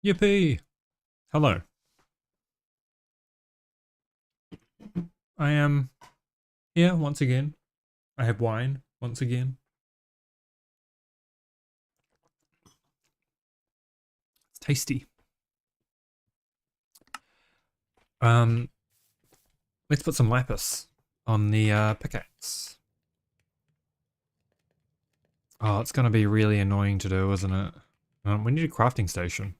Yippee! Hello. I am here once again. I have wine once again. It's tasty. Um, let's put some lapis on the pickaxe. Oh, it's gonna be really annoying to do, isn't it? We need a crafting station.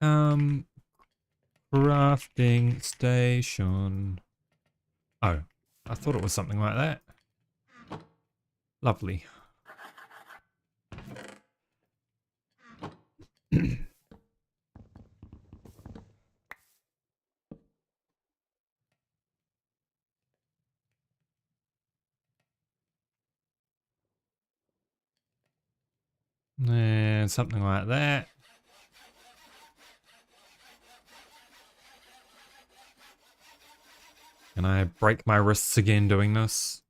Um, Crafting station. Oh, I thought it was something like that. Lovely. And something like that. Can I break my wrists again doing this?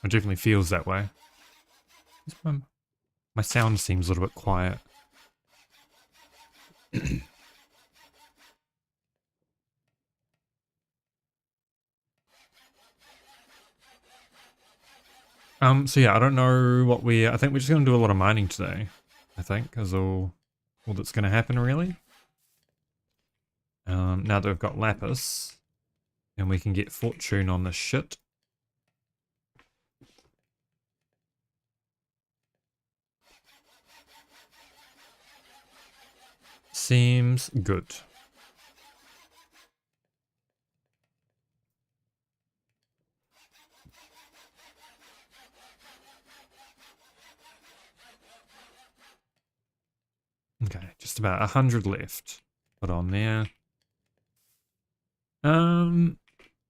It definitely feels that way. My sound seems a little bit quiet. So yeah, I don't know what I think we're just gonna do a lot of mining today. I think is all that's gonna happen really. Now that we've got lapis, and we can get fortune on this shit. Seems good. Okay, just about 100 left. Put on there.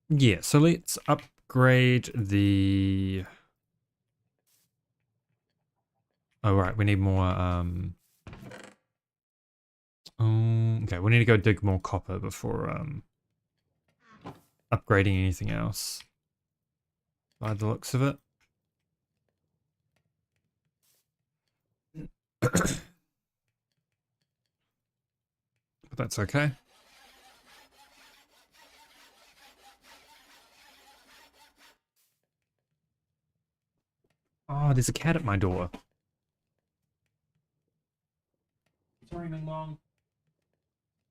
Yeah, so let's upgrade the... Oh, right, we need more, okay, we need to go dig more copper before, upgrading anything else. By the looks of it. But that's okay. Oh, there's a cat at my door. Sorry, Ming Long.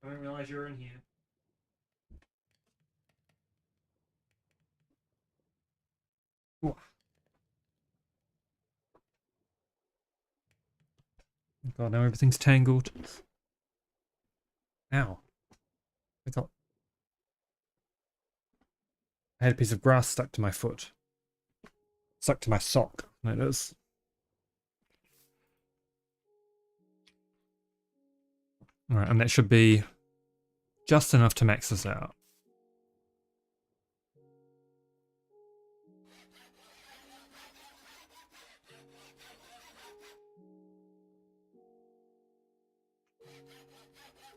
I didn't realize you were in here. Ooh. God, now everything's tangled. Ow. I thought I had a piece of grass stuck to my foot. Stuck to my sock. There it is. Alright, and that should be just enough to max this out.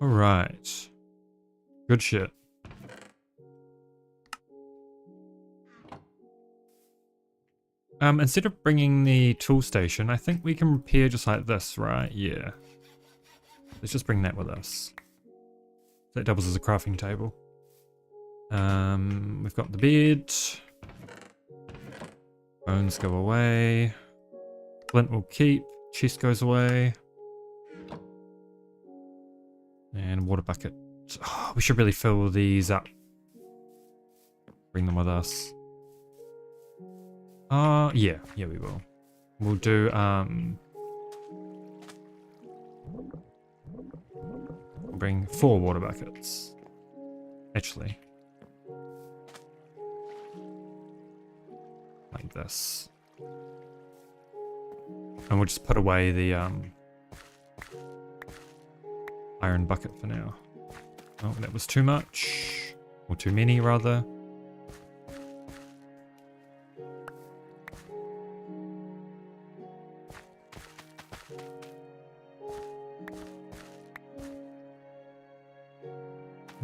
Alright. Good shit. Instead of bringing the tool station, I think we can repair just like this, right? Yeah. Let's just bring that with us. That doubles as a crafting table. We've got the bed. Bones go away. Flint will keep. Chest goes away. And water bucket. Oh, we should really fill these up. Bring them with us. Yeah, we will. We'll do, we'll bring 4 water buckets. Actually. Like this. And we'll just put away the, iron bucket for now. Oh, that was too much. Or too many, rather.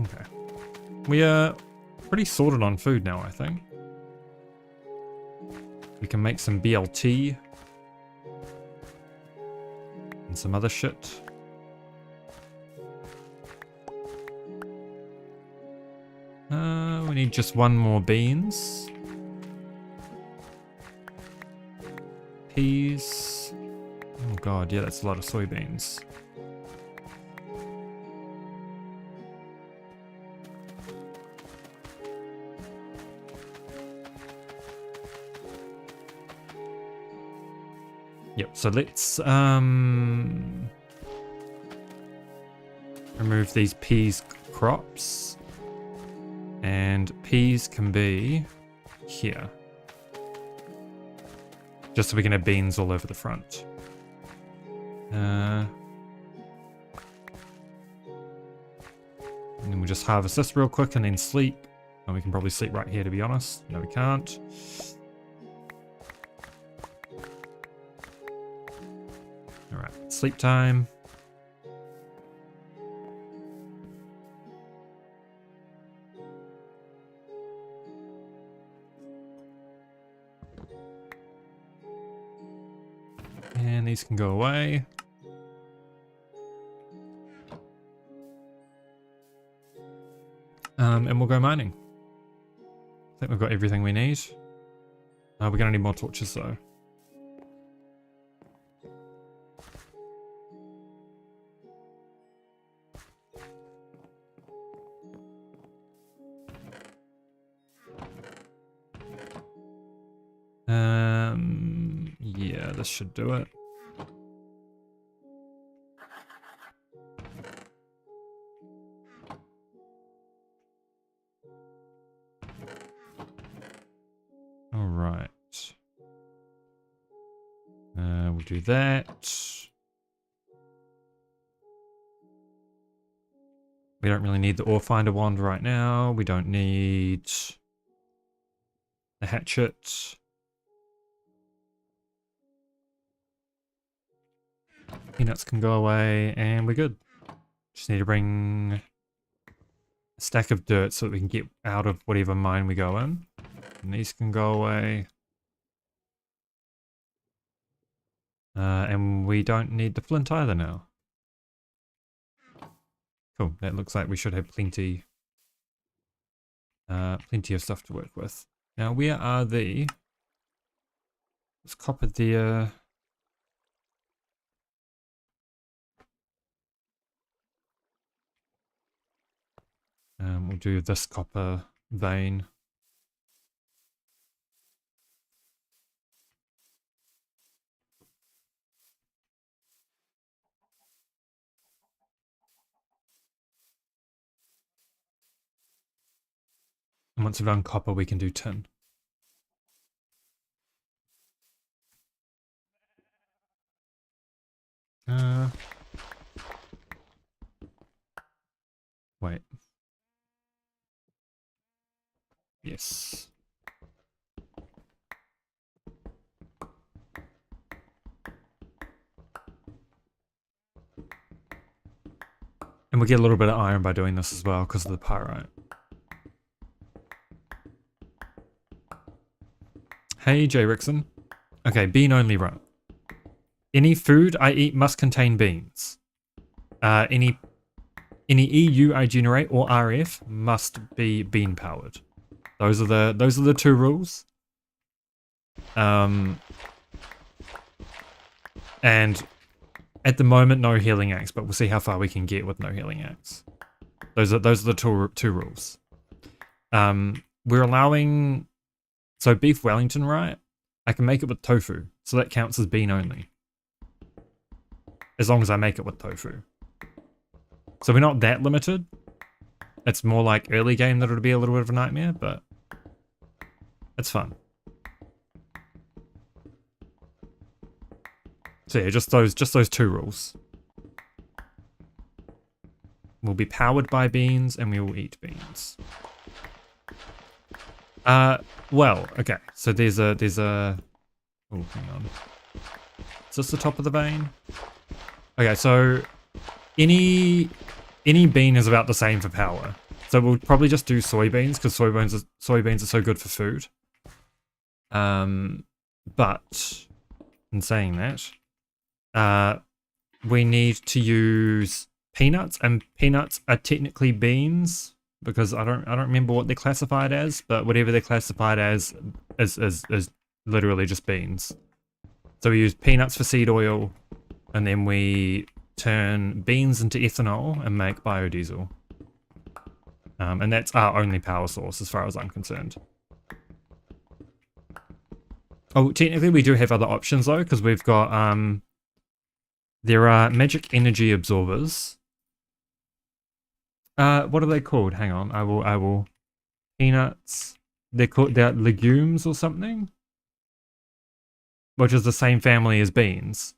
Okay. We are pretty sorted on food now, I think. We can make some BLT. And some other shit. We need just one more beans. Peas. Oh god, yeah, that's a lot of soybeans. Yep, so let's remove these peas crops. And peas can be here. Just so we can have beans all over the front. And then we'll just harvest this real quick and then sleep. And we can probably sleep right here, to be honest. No, we can't. Alright, sleep time. And these can go away. And we'll go mining. I think we've got everything we need. We're gonna need more torches though. Yeah, this should do it. All right. We'll do that. We don't really need the ore finder wand right now. We don't need the hatchet. Peanuts can go away, and we're good. Just need to bring a stack of dirt so that we can get out of whatever mine we go in. And these can go away. And we don't need the flint either now. Cool, that looks like we should have plenty of stuff to work with. Now, where are the... There's copper there. We'll do this copper vein. And once we've done copper, we can do tin. Wait. Yes. And we get a little bit of iron by doing this as well because of the pyrite. Hey, J. Rickson. Okay, bean only run. Any food I eat must contain beans. Any EU I generate or RF must be bean powered. Those are the two rules. And at the moment, no healing axe, but we'll see how far we can get with no healing axe. Those are the two rules. We're allowing, so beef Wellington, right? I can make it with tofu, so that counts as bean only. As long as I make it with tofu. So we're not that limited. It's more like early game that it'll be a little bit of a nightmare, but it's fun. So yeah, just those two rules. We'll be powered by beans and we will eat beans. Well, okay. So there's a oh, hang on. Is this the top of the vein? Okay, so any bean is about the same for power. So we'll probably just do soybeans because soybeans are so good for food. But in saying that, we need to use peanuts, and peanuts are technically beans because I don't remember what they're classified as, but whatever they're classified as is literally just beans. So we use peanuts for seed oil, and then we turn beans into ethanol and make biodiesel. And that's our only power source as far as I'm concerned. Oh, technically we do have other options though, because we've got, there are magic energy absorbers. What are they called? Hang on, I will, peanuts. They're legumes or something? Which is the same family as beans.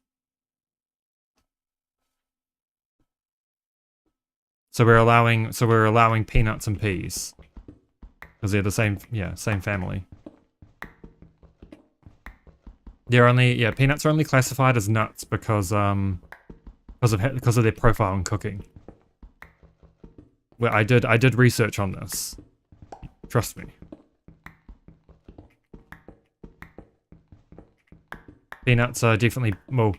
So we're allowing peanuts and peas. Because they're the same, yeah, same family. Peanuts are only classified as nuts because of their profile in cooking. Well, I did research on this. Trust me. Peanuts are definitely, well,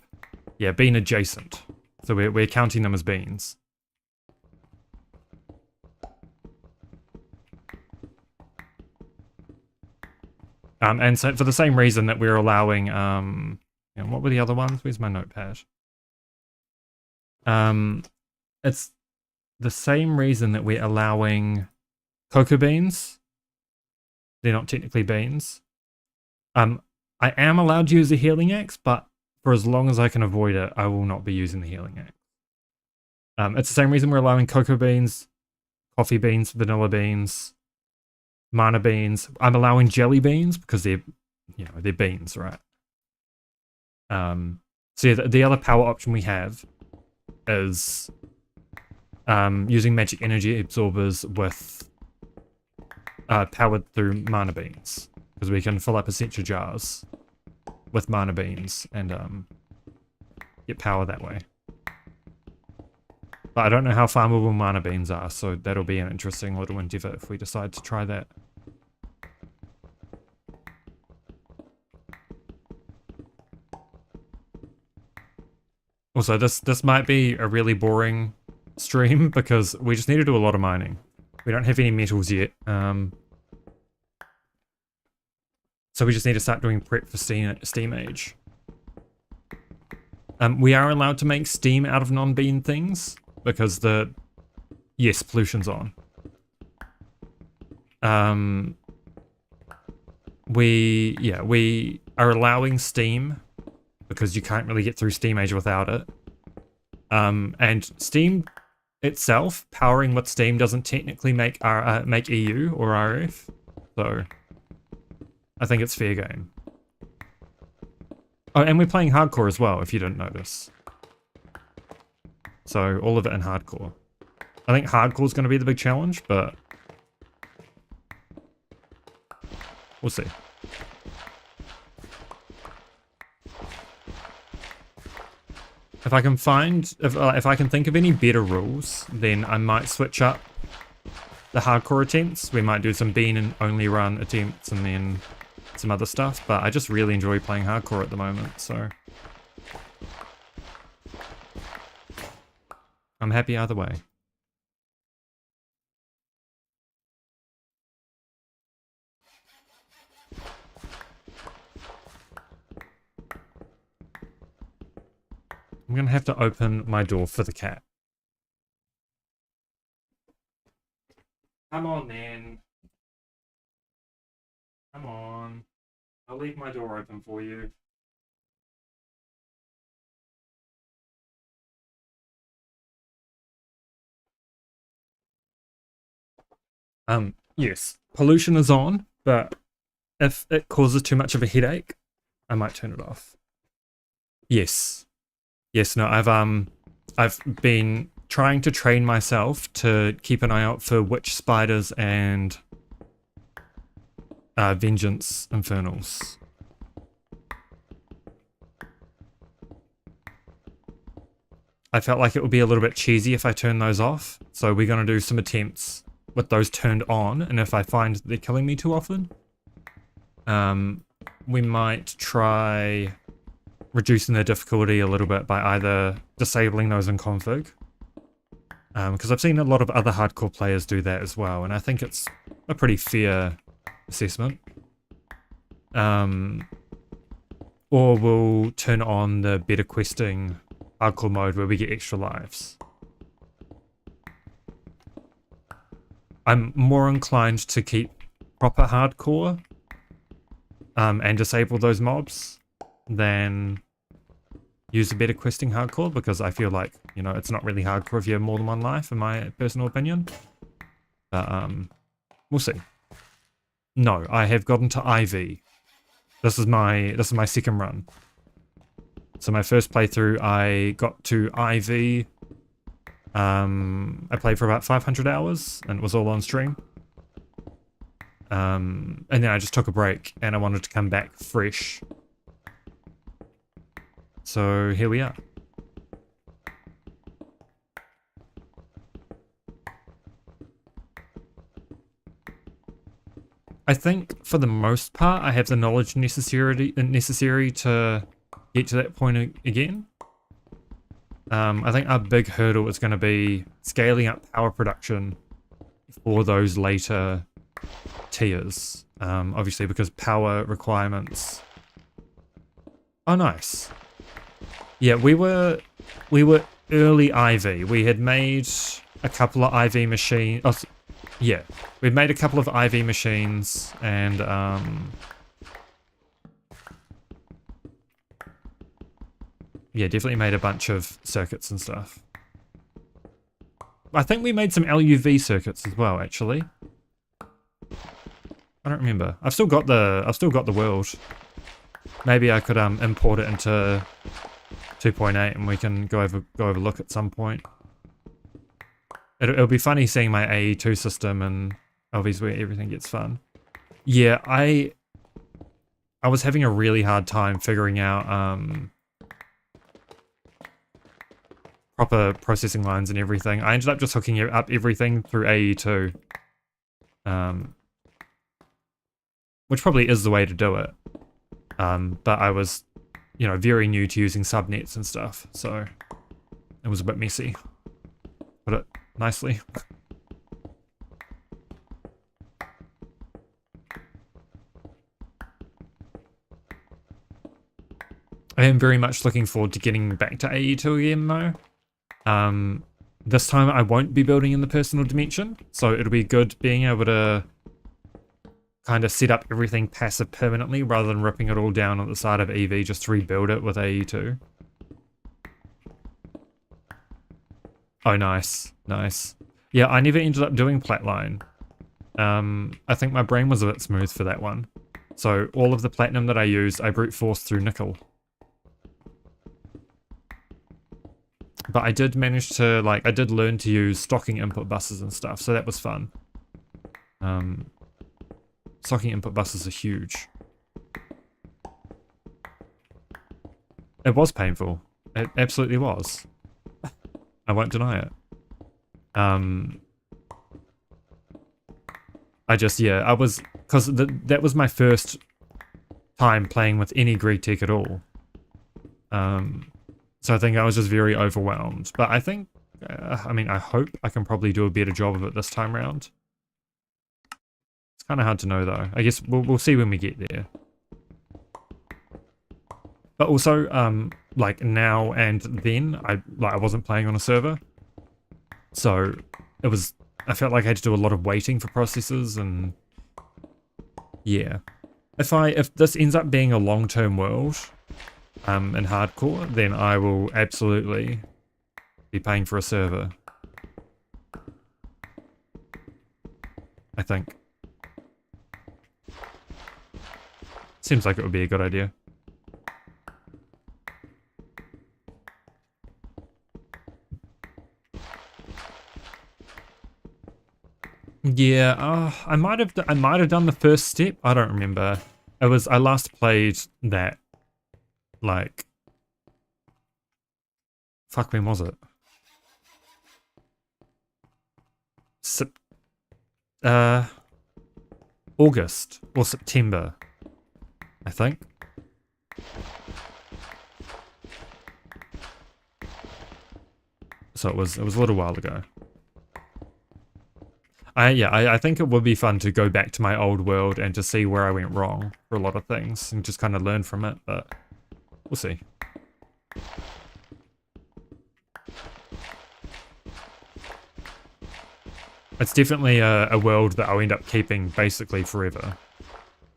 yeah, bean adjacent. So we're counting them as beans. And so for the same reason that we're allowing, what were the other ones? Where's my notepad? It's the same reason that we're allowing cocoa beans. They're not technically beans. I am allowed to use the healing axe, but for as long as I can avoid it, I will not be using the healing axe. It's the same reason we're allowing cocoa beans, coffee beans, vanilla beans, mana beans. I'm allowing jelly beans because they're beans, right? So yeah, the other power option we have is using magic energy absorbers with powered through mana beans, because we can fill up essential jars with mana beans and get power that way. But I don't know how farmable mana beans are, so that'll be an interesting little endeavor if we decide to try that. Also, this might be a really boring stream because we just need to do a lot of mining. We don't have any metals yet. So we just need to start doing prep for Steam Age. We are allowed to make steam out of non-bean things because yes, pollution's on. We are allowing steam because you can't really get through Steam Age without it. And Steam itself, powering with Steam, doesn't technically make EU or RF, so I think it's fair game. Oh, and we're playing hardcore as well, if you didn't notice. So all of it in hardcore. I think hardcore is going to be the big challenge, but we'll see. If I can find, if I can think of any better rules, then I might switch up the hardcore attempts. We might do some bean and only run attempts and then some other stuff, but I just really enjoy playing hardcore at the moment, so I'm happy either way. I'm gonna have to open my door for the cat. Come on then. Come on. I'll leave my door open for you. Yes, pollution is on, but if it causes too much of a headache, I might turn it off. Yes. Yes, no, I've been trying to train myself to keep an eye out for witch spiders and vengeance infernals. I felt like it would be a little bit cheesy if I turn those off, so we're going to do some attempts with those turned on, and if I find they're killing me too often, we might try reducing the difficulty a little bit by either disabling those in config, because I've seen a lot of other hardcore players do that as well, and I think it's a pretty fair assessment. Or we'll turn on the better questing hardcore mode where we get extra lives. I'm more inclined to keep proper hardcore and disable those mobs than use a better questing hardcore, because I feel like, you know, it's not really hardcore if you have more than one life, in my personal opinion. But we'll see. No, I have gotten to IV. This is my second run. So my first playthrough, I got to IV. I played for about 500 hours, and it was all on stream. And then I just took a break, and I wanted to come back fresh. So here we are. I think for the most part, I have the knowledge necessary to get to that point again. I think our big hurdle is going to be scaling up power production for those later tiers. Obviously, because power requirements. Oh, nice. Yeah, we were early IV. We had made a couple of IV machines. Oh, yeah, we'd made a couple of IV machines, and yeah, definitely made a bunch of circuits and stuff. I think we made some LUV circuits as well, actually. I don't remember. I've still got the world. Maybe I could import it into 2.8 and we can go over look at some point. It'll be funny seeing my AE2 system and obviously where everything gets fun. Yeah, I was having a really hard time figuring out proper processing lines and everything. I ended up just hooking up everything through AE2. Which probably is the way to do it. But I was, you know, very new to using subnets and stuff, so it was a bit messy. Put it nicely. I am very much looking forward to getting back to AE2 again, though. This time I won't be building in the personal dimension, so it'll be good being able to kind of set up everything passive permanently rather than ripping it all down at the side of EV just to rebuild it with AE2. Oh, nice. Nice. Yeah, I never ended up doing Flatline. I think my brain was a bit smooth for that one. So all of the platinum that I used, I brute forced through nickel. But I did manage to, like, I did learn to use stocking input buses and stuff, so that was fun. Stocking input buses are huge. It was painful. It absolutely was. I won't deny it. I was, because that was my first time playing with any Greek tech at all. So I think I was just very overwhelmed. But I think, I mean, I hope I can probably do a better job of it this time round. It's kind of hard to know though. I guess we'll see when we get there. But also, like now and then, I wasn't playing on a server. So it was, I felt like I had to do a lot of waiting for processes and yeah. If this ends up being a long-term world, in hardcore, then I will absolutely be paying for a server. I think. Seems like it would be a good idea. Yeah, I might have done the first step. I don't remember. I last played that, like, fuck, when was it? August or September, I think. So it was a little while ago. I think it would be fun to go back to my old world and to see where I went wrong for a lot of things and just kind of learn from it, but we'll see. It's definitely a world that I'll end up keeping basically forever.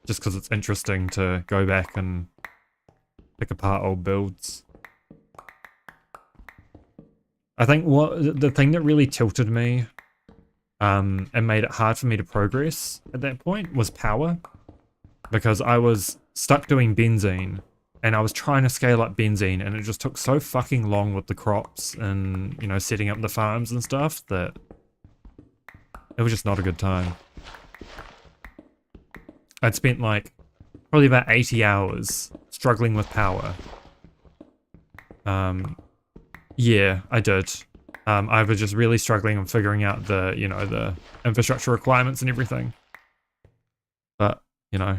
Just because it's interesting to go back and pick apart old builds. I think the thing that really tilted me and made it hard for me to progress at that point was power. Because I was stuck doing benzene and I was trying to scale up benzene and it just took so fucking long with the crops and, you know, setting up the farms and stuff that it was just not a good time. I'd spent like probably about 80 hours struggling with power. Yeah, I did. I was just really struggling and figuring out the, you know, the infrastructure requirements and everything. But, you know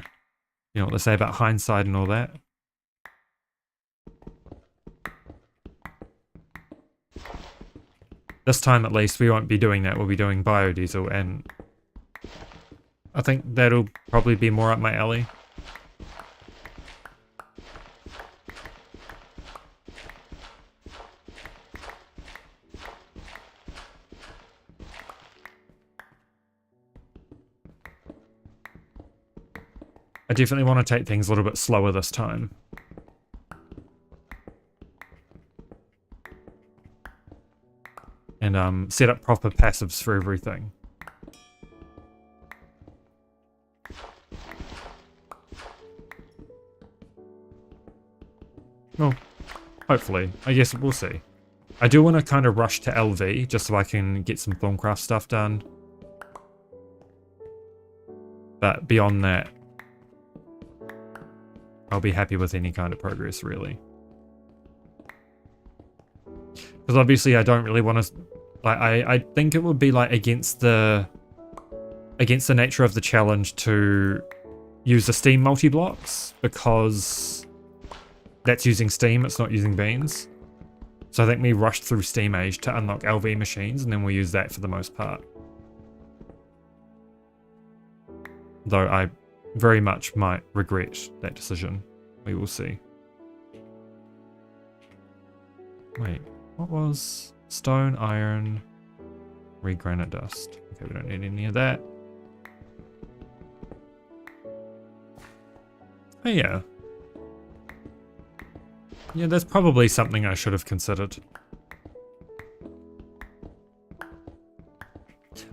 what they say about hindsight and all that. This time at least we won't be doing that, we'll be doing biodiesel, and I think that'll probably be more up my alley. I definitely want to take things a little bit slower this time. And set up proper passives for everything. Well, hopefully. I guess we'll see. I do want to kind of rush to LV just so I can get some Thorncraft stuff done. But beyond that, I'll be happy with any kind of progress, really. Because obviously I don't really want to... Like, I think it would be like against the nature of the challenge to use the Steam multi-blocks, because that's using Steam, it's not using beans. So I think we rushed through Steam Age to unlock LV machines, and then we'll use that for the most part. Though I very much might regret that decision. We will see. Wait, what was stone, iron, red granite dust? Okay, we don't need any of that. Oh yeah. Yeah, that's probably something I should have considered.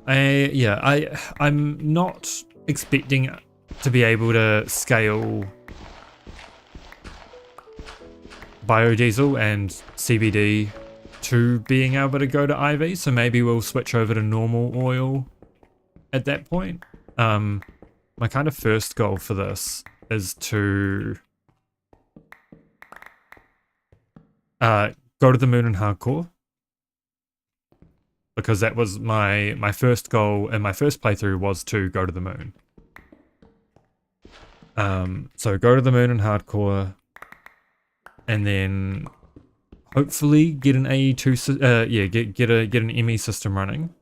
I'm not expecting to be able to scale biodiesel and CBD to being able to go to IV, so maybe we'll switch over to normal oil at that point. My kind of first goal for this is to go to the moon in hardcore, because that was my first goal in my first playthrough, was to go to the moon. So go to the moon in hardcore, and then hopefully get an AE2, get an ME system running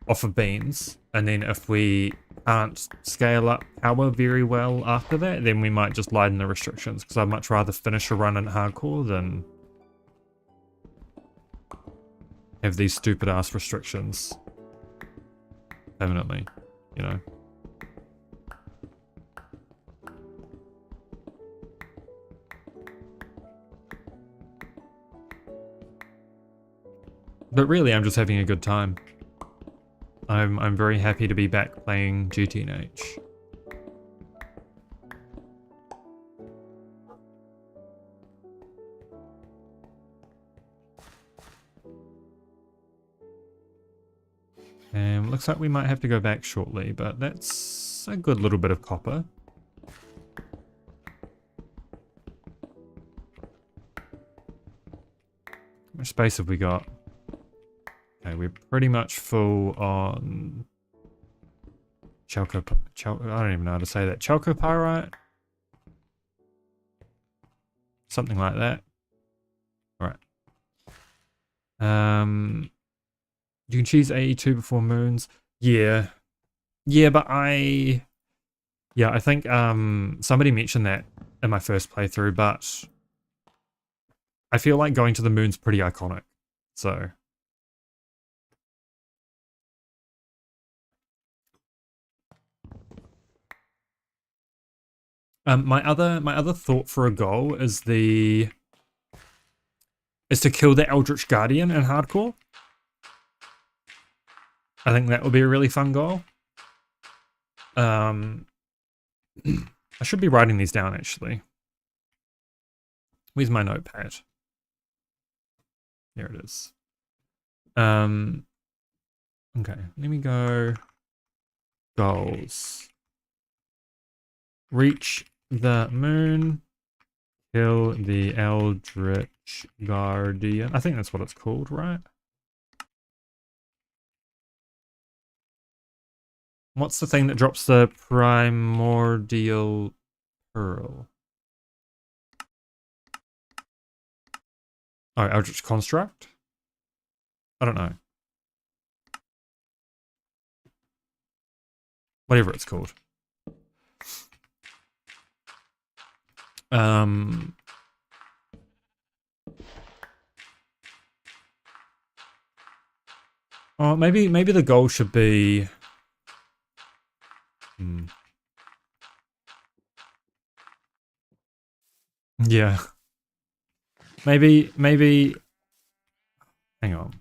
off of beans, and then if we can't scale up power very well after that, then we might just lighten the restrictions, because I'd much rather finish a run in hardcore than have these stupid ass restrictions permanently, you know. But really, I'm just having a good time. I'm very happy to be back playing GTNH. And looks like we might have to go back shortly, but that's a good little bit of copper. How much space have we got? Okay, we're pretty much full on I don't even know how to say that. Chalcopyrite? Something like that. Alright. You can choose 82 before moons. Yeah. Yeah, but I think somebody mentioned that in my first playthrough, but I feel like going to the moon's pretty iconic. So my other thought for a goal is to kill the Eldritch Guardian in hardcore. I think that would be a really fun goal. I should be writing these down actually. Where's my notepad? Here it is. Okay, let me go. Goals. Reach the moon. Kill the Eldritch Guardian. I think that's what it's called, right? What's the thing that drops the primordial pearl? Oh, Eldritch Construct? I don't know. Whatever it's called. Oh, maybe the goal should be... Yeah. Maybe... Hang on.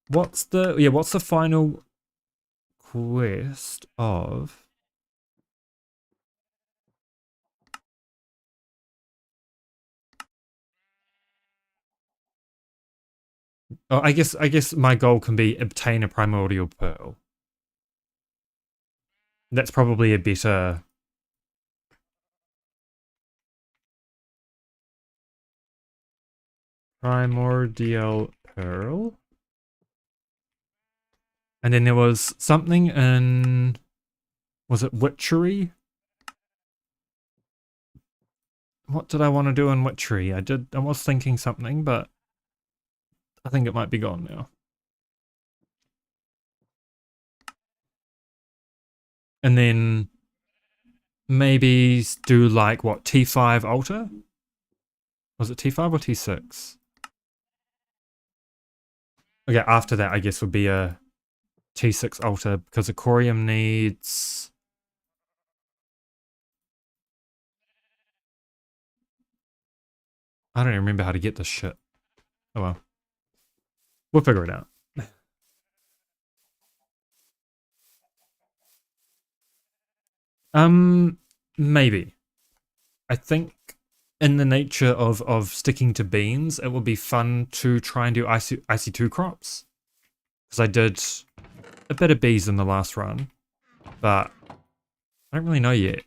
What's the final quest of... Oh, I guess my goal can be obtain a primordial pearl. That's probably a better... Primordial pearl? And then there was something in... Was it witchery? What did I want to do in witchery? I was thinking something, but I think it might be gone now. And then maybe do like, what, T5 altar? Was it T5 or T6? Okay, after that I guess would be a T6 altar, because Aquarium needs... I don't even remember how to get this shit. Oh well. We'll figure it out. Maybe. I think in the nature of sticking to beans, it would be fun to try and do IC2 crops. Because I did a bit of bees in the last run, but I don't really know yet.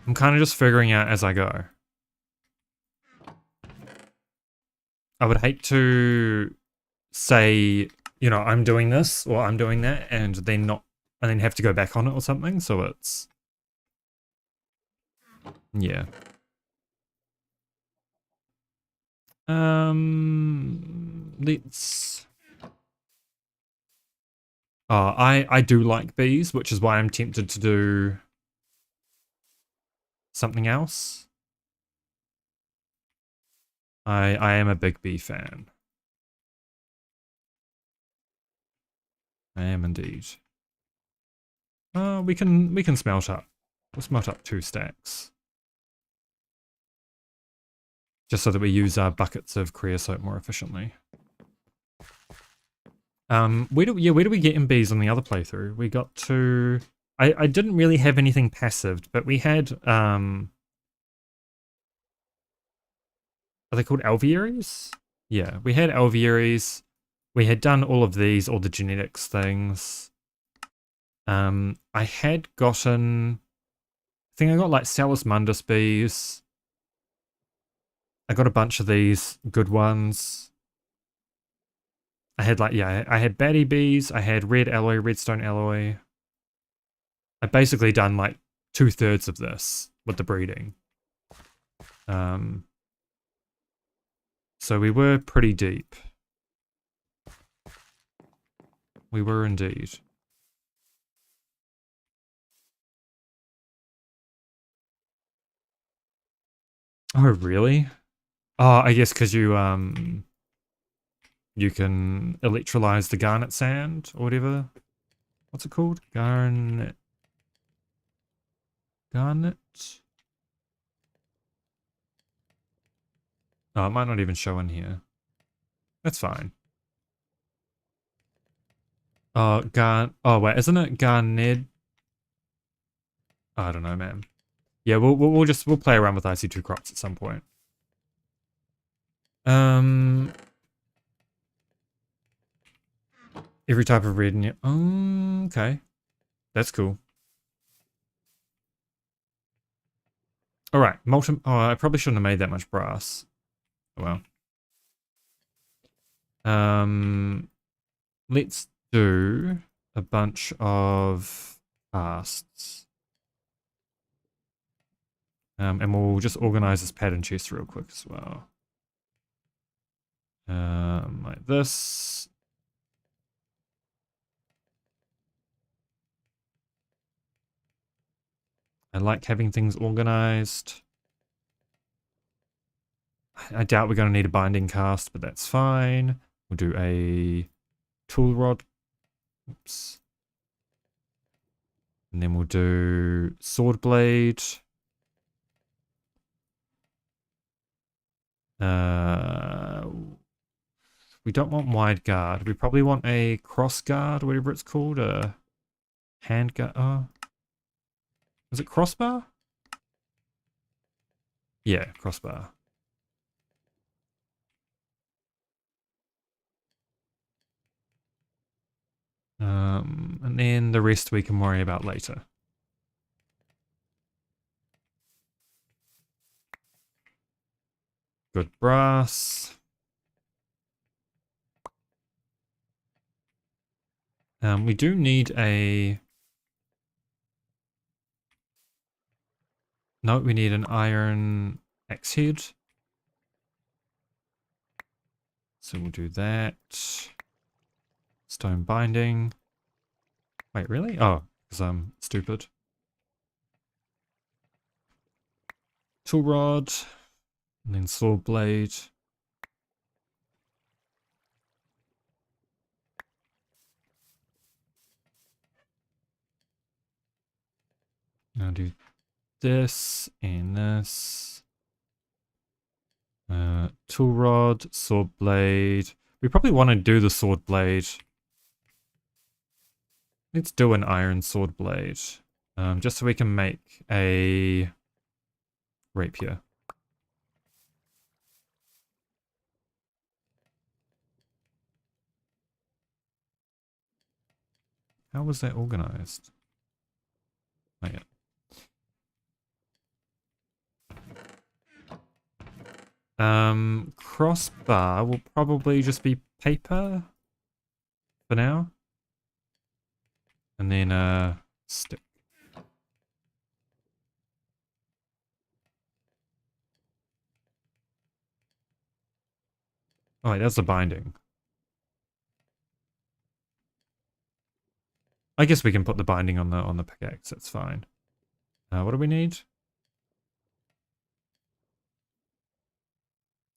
I'm kind of just figuring out as I go. I would hate to say, you know, I'm doing this or I'm doing that and then have to go back on it or something, so it's... Yeah. Let's... I do like bees, which is why I'm tempted to do something else. I am a big bee fan. I am indeed. We can smelt up. We'll smelt up 2 stacks. Just so that we use our buckets of creosote more efficiently. Where do we get in bees on the other playthrough? We got to... I didn't really have anything passive, but we had are they called alvearies? Yeah, we had alvearies. We had done all of these, all the genetics things. I had gotten... I think I got like Salus Mundus bees. I got a bunch of these good ones. I had like, yeah, I had baddie bees, I had red alloy, redstone alloy. I basically done like 2/3 of this with the breeding. So we were pretty deep. We were indeed. Oh, really? Oh, I guess because you can electrolyze the garnet sand or whatever. What's it called? Garnet. Oh, it might not even show in here. That's fine. Oh wait, isn't it garnet? I don't know, man. Yeah, we'll play around with IC2 crops at some point. Every type of red in it. Oh, okay. That's cool. Alright, molten. Oh, I probably shouldn't have made that much brass. Oh well. Let's do a bunch of casts. And we'll just organize this pattern chest real quick as well. Like this. I like having things organized. I doubt we're going to need a binding cast, but that's fine. We'll do a tool rod. Oops. And then we'll do sword blade. We don't want wide guard. We probably want a cross guard, whatever it's called. A hand guard. Oh. Is it crossbar? Yeah, crossbar. And then the rest we can worry about later. Good brass. We do need a... No, we need an iron axe head. So we'll do that. Stone binding. Wait, really? Oh, because I'm stupid. Tool rod. And then sword blade. I'll do this and this. Tool rod, sword blade. We probably want to do the sword blade. Let's do an iron sword blade. Just so we can make a rapier. How was that organized? Oh, yeah. Crossbar will probably just be paper for now. And then, stick. Oh, wait, that's the binding. I guess we can put the binding on the pickaxe, that's fine. What do we need?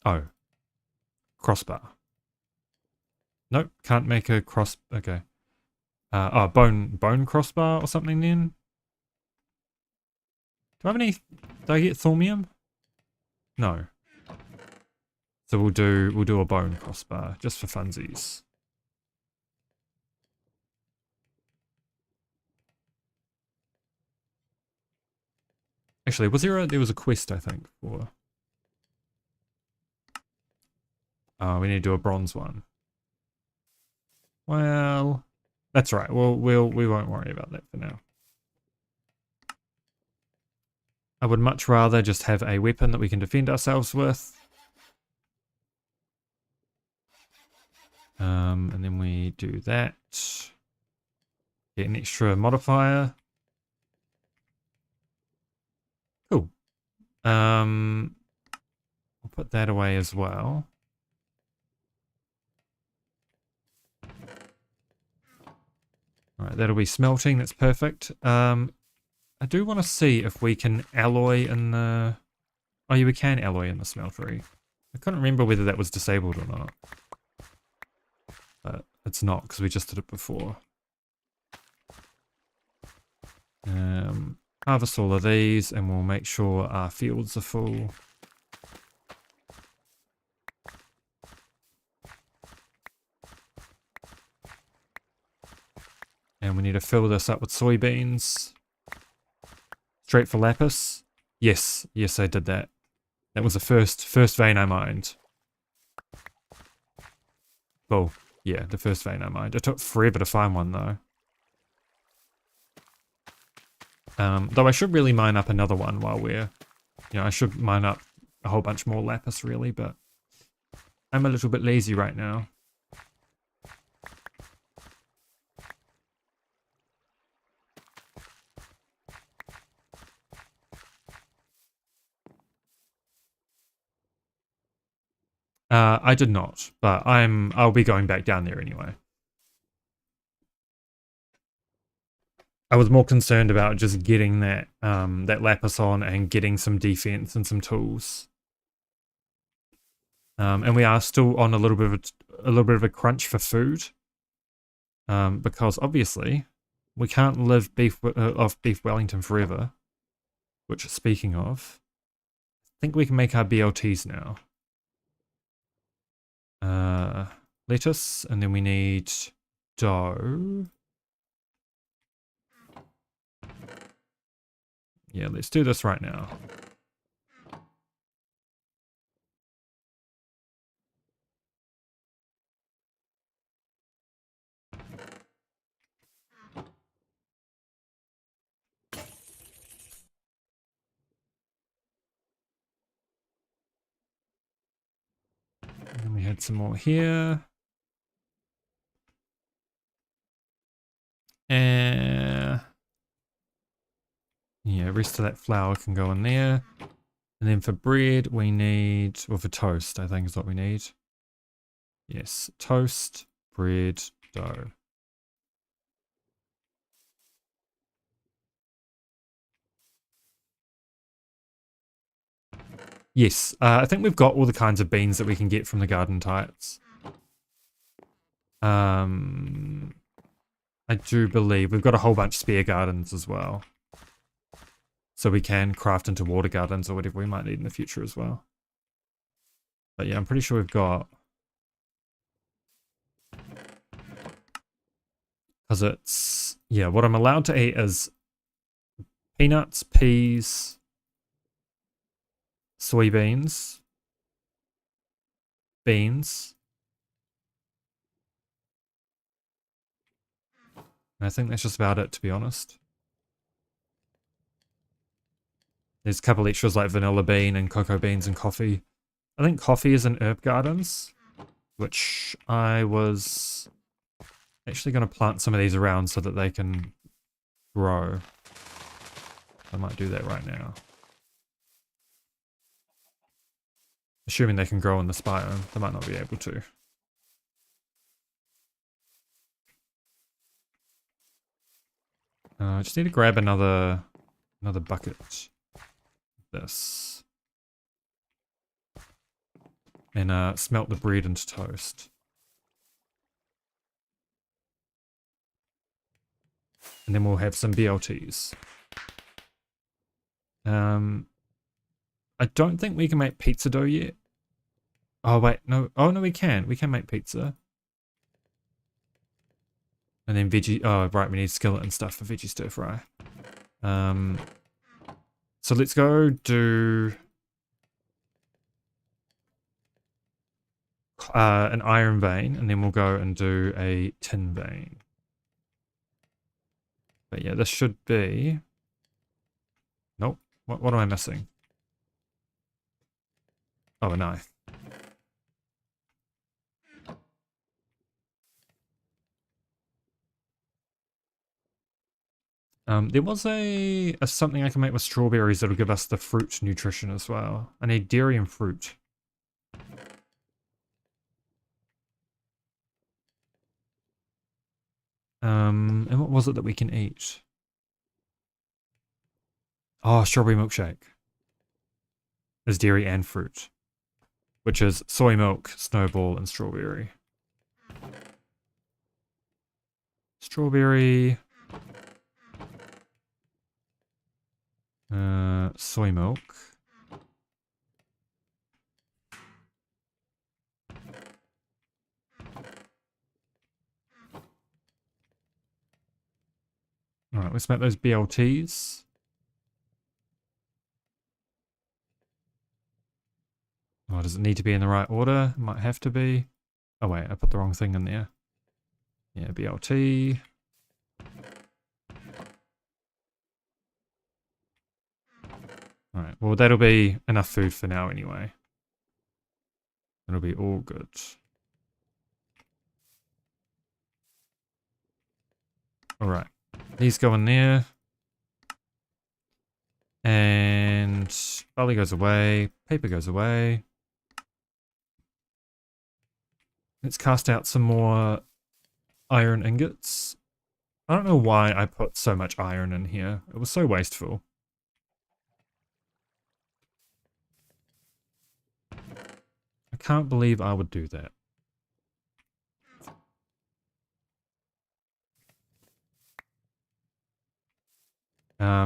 Oh. Crossbar. Nope, can't make a cross... Okay. Oh, bone crossbar or something then? Do I have any... Do I get thormium? No. So we'll do a bone crossbar, just for funsies. Actually, there was a quest, I think, for... Oh, we need to do a bronze one. Well, that's right. We won't worry about that for now. I would much rather just have a weapon that we can defend ourselves with. And then we do that. Get an extra modifier. Cool. I'll put that away as well. Alright, that'll be smelting, that's perfect. I do want to see if we can alloy in the... Oh yeah, we can alloy in the smeltery. I couldn't remember whether that was disabled or not. But it's not, because we just did it before. Harvest all of these, and we'll make sure our fields are full. And we need to fill this up with soybeans. Straight for lapis. Yes, yes, I did that. That was the first vein I mined. Oh, yeah, the first vein I mined. It took forever to find one though. Though I should really mine up another one while we're... You know, I should mine up a whole bunch more lapis really, but I'm a little bit lazy right now. I did not, but I'll be going back down there anyway. I was more concerned about just getting that that lapis on and getting some defense and some tools. And we are still on a little bit of a crunch for food, because obviously we can't live off beef Wellington forever. Which, speaking of, I think we can make our BLTs now. Lettuce, and then we need dough. Yeah, let's do this right now. And we had some more here. And yeah, rest of that flour can go in there. And then for bread, we need, or for toast, I think is what we need. Yes, toast, bread, dough. Yes, I think we've got all the kinds of beans that we can get from the garden types. I do believe we've got a whole bunch of spare gardens as well. So we can craft into water gardens or whatever we might need in the future as well. But yeah, I'm pretty sure we've got... Because it's... Yeah, what I'm allowed to eat is peanuts, peas, soybeans, beans. And I think that's just about it, to be honest. There's a couple extras like vanilla bean and cocoa beans and coffee. I think coffee is in herb gardens, which I was actually going to plant some of these around so that they can grow. I might do that right now. Assuming they can grow in this biome, they might not be able to. I just need to grab another bucket. This. And smelt the bread into toast. And then we'll have some BLTs. I don't think we can make pizza dough yet. Oh wait, no. Oh no, we can. We can make pizza. And then veggie. Oh right, we need skillet and stuff for veggie stir fry. So let's go do an iron vein, and then we'll go and do a tin vein. But yeah, this should be... Nope. What am I missing? Oh, a knife. There was a something I can make with strawberries that'll give us the fruit nutrition as well. I need dairy and fruit. And what was it that we can eat? Oh, strawberry milkshake. There's dairy and fruit, which is soy milk, snowball, and strawberry. Strawberry. Soy milk. Alright, let's make those BLTs. Oh, does it need to be in the right order? It might have to be. Oh wait, I put the wrong thing in there. Yeah, BLT. Alright, well that'll be enough food for now anyway. It'll be all good. Alright, these go in there. And barley goes away, paper goes away. Let's cast out some more iron ingots. I don't know why I put so much iron in here. It was so wasteful. I can't believe I would do that.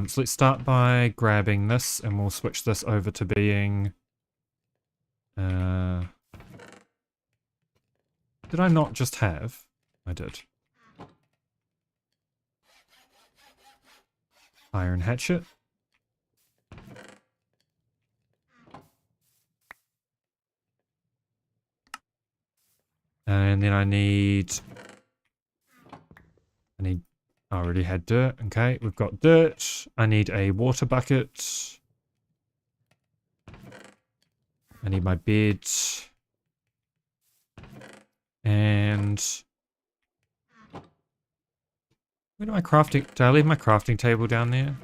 So let's start by grabbing this and we'll switch this over to being... did I not just have? I did. Iron hatchet. And then I already had dirt. Okay, we've got dirt. I need a water bucket. I need my bed. And where do my crafting... Did I leave my crafting table down there?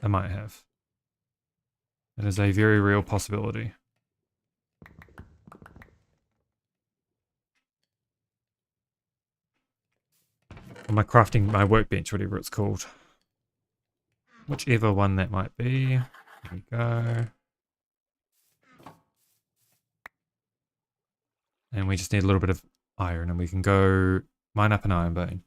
I might have. That is a very real possibility. Or my crafting, my workbench, whatever it's called. Whichever one that might be. There we go. And we just need a little bit of iron and we can go mine up an iron vein.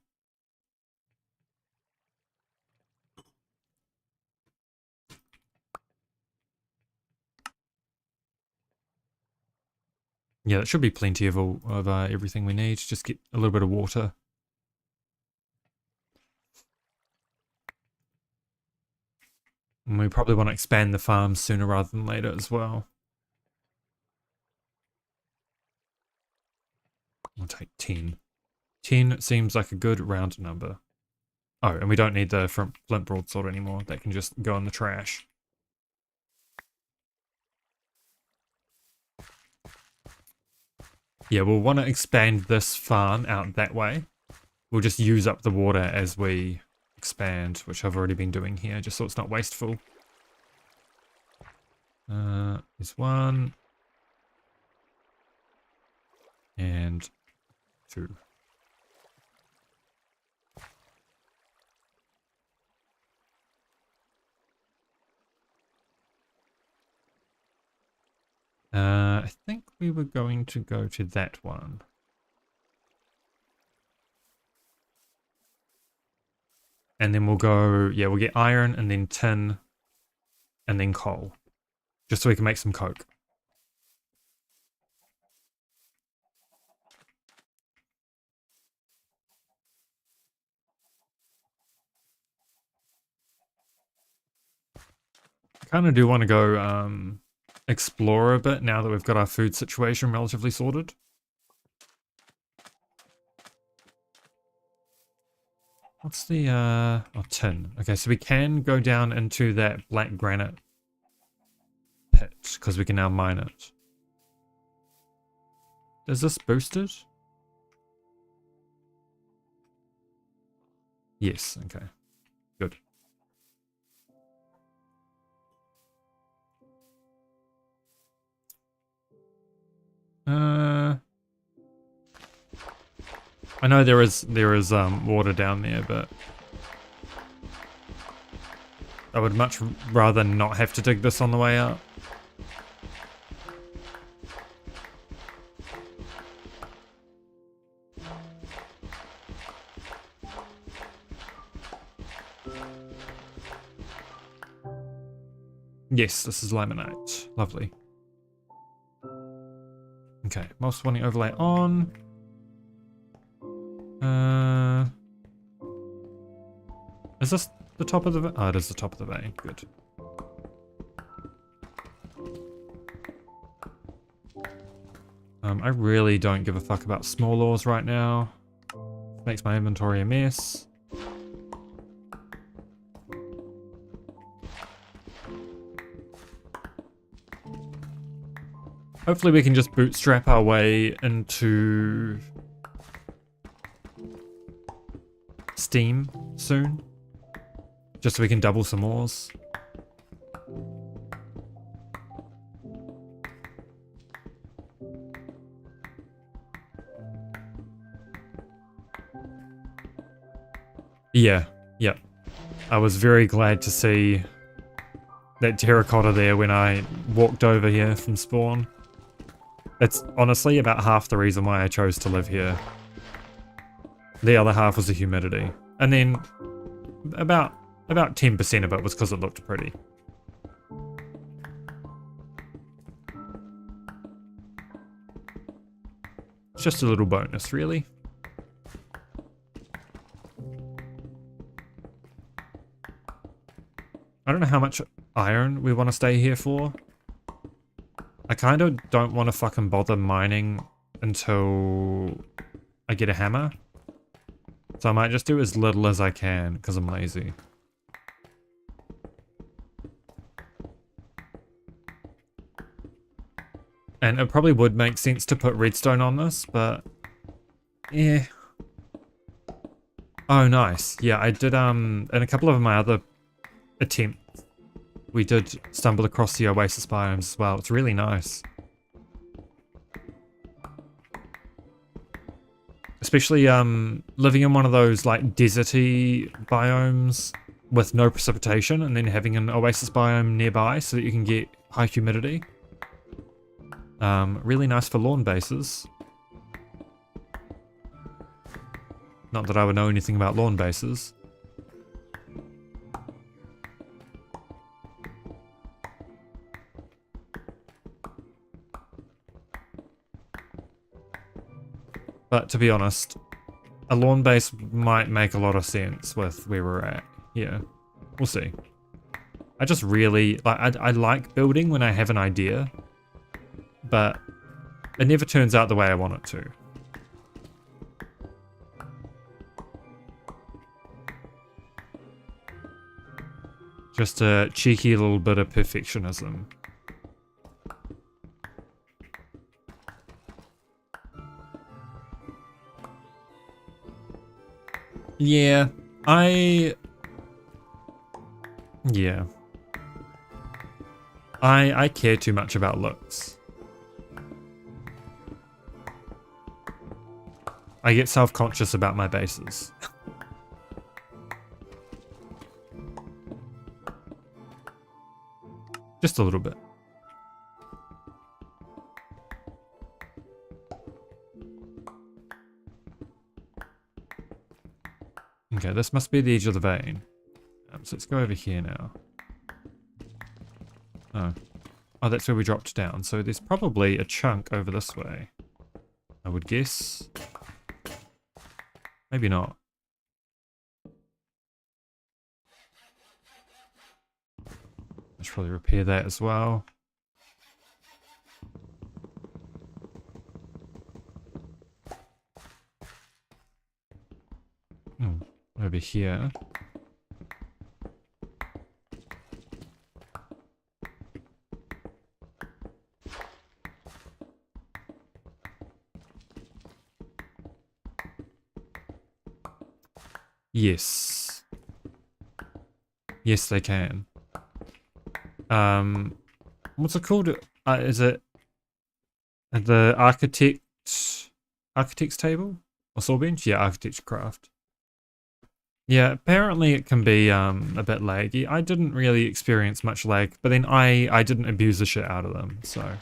Yeah, that should be plenty of everything we need. Just get a little bit of water. And we probably want to expand the farm sooner rather than later as well. I'll take 10. 10 seems like a good round number. Oh, and we don't need the flint broadsword anymore. That can just go in the trash. Yeah, we'll want to expand this farm out that way. We'll just use up the water as we expand, which I've already been doing here, just so it's not wasteful. There's one. And 2. I think we were going to go to that one. And then we'll go, yeah, we'll get iron and then tin and then coal. Just so we can make some coke. Kind of do want to go explore a bit now that we've got our food situation relatively sorted. What's the, oh, tin. Okay, so we can go down into that black granite pit, because we can now mine it. Does this boost it? Yes, okay. Good. I know there is water down there, but I would much rather not have to dig this on the way up. Yes, this is laminate. Lovely. Okay, most wanting overlay on. Is this the top of the vein? Oh, it is the top of the vein. Good. I really don't give a fuck about small ores right now. Makes my inventory a mess. Hopefully we can just bootstrap our way into Steam soon. Just so we can double some ores. Yeah, yep. I was very glad to see that terracotta there when I walked over here from spawn. It's honestly about half the reason why I chose to live here. The other half was the humidity. And then about 10% of it was because it looked pretty. It's just a little bonus, really. I don't know how much iron we want to stay here for. I kind of don't want to fucking bother mining until I get a hammer. So I might just do as little as I can because I'm lazy. And it probably would make sense to put redstone on this, but yeah. Oh, nice. Yeah, I did, in a couple of my other attempts, we did stumble across the oasis biomes as well. It's really nice. Especially, living in one of those, like, deserty biomes with no precipitation and then having an oasis biome nearby so that you can get high humidity. Really nice for lawn bases. Not that I would know anything about lawn bases. But to be honest, a lawn base might make a lot of sense with where we're at. Yeah, we'll see. I just really, like, I like building when I have an idea, but it never turns out the way I want it to. Just a cheeky little bit of perfectionism. Yeah, yeah. I care too much about looks. I get self-conscious about my bases. Just a little bit. Okay, this must be the edge of the vein. So let's go over here now. Oh. Oh, that's where we dropped down. So there's probably a chunk over this way, I would guess. Maybe not. I should probably repair that as well. Over here. Yes. Yes, they can. What's it called? Is it the architect's table or saw bench? Yeah, architecture craft. Yeah, apparently it can be a bit laggy. I didn't really experience much lag, but then I didn't abuse the shit out of them, so.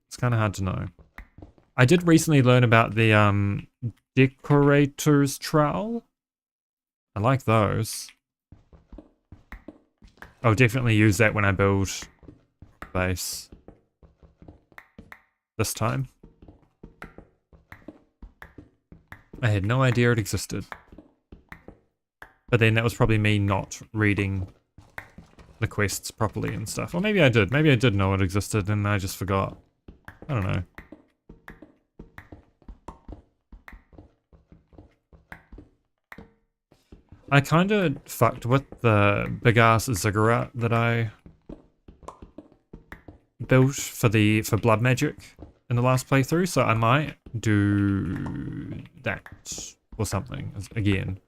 It's kind of hard to know. I did recently learn about the decorator's trowel. I like those. I'll definitely use that when I build base. This time. I had no idea it existed. But then that was probably me not reading the quests properly and stuff. Or maybe I did. Maybe I did know it existed and I just forgot. I don't know. I kind of fucked with the big ass ziggurat that I built for blood magic in the last playthrough, so I might do that or something again,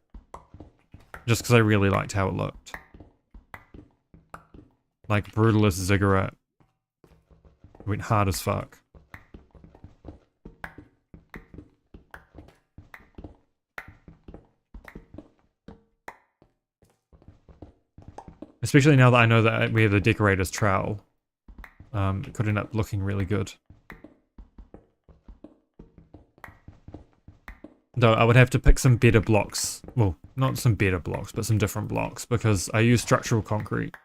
just because I really liked how it looked. Like brutalist ziggurat went hard as fuck. Especially now that I know that we have the decorator's trowel. It could end up looking really good. Though I would have to pick some better blocks. Well, not some better blocks, but some different blocks, because I use structural concrete.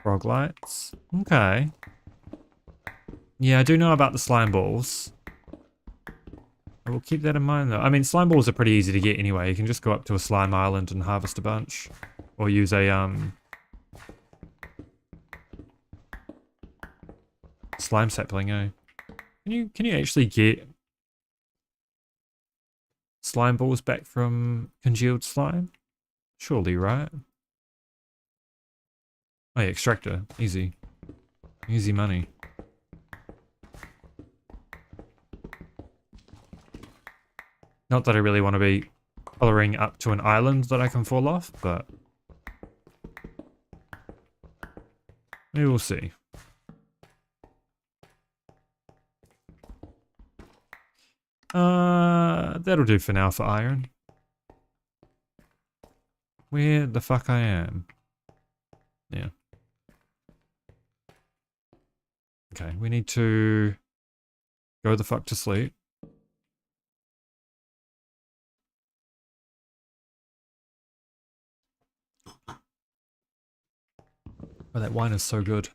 Frog lights. Okay. Yeah, I do know about the slime balls. I will keep that in mind though. I mean, slime balls are pretty easy to get anyway. You can just go up to a slime island and harvest a bunch. Or use a, slime sapling, eh? Can you actually get slime balls back from congealed slime? Surely, right? Oh yeah, extractor. Easy. Easy money. Not that I really want to be coloring up to an island that I can fall off, but we will see. That'll do for now for iron. Where the fuck I am? Yeah. Okay, we need to go the fuck to sleep. Oh, that wine is so good.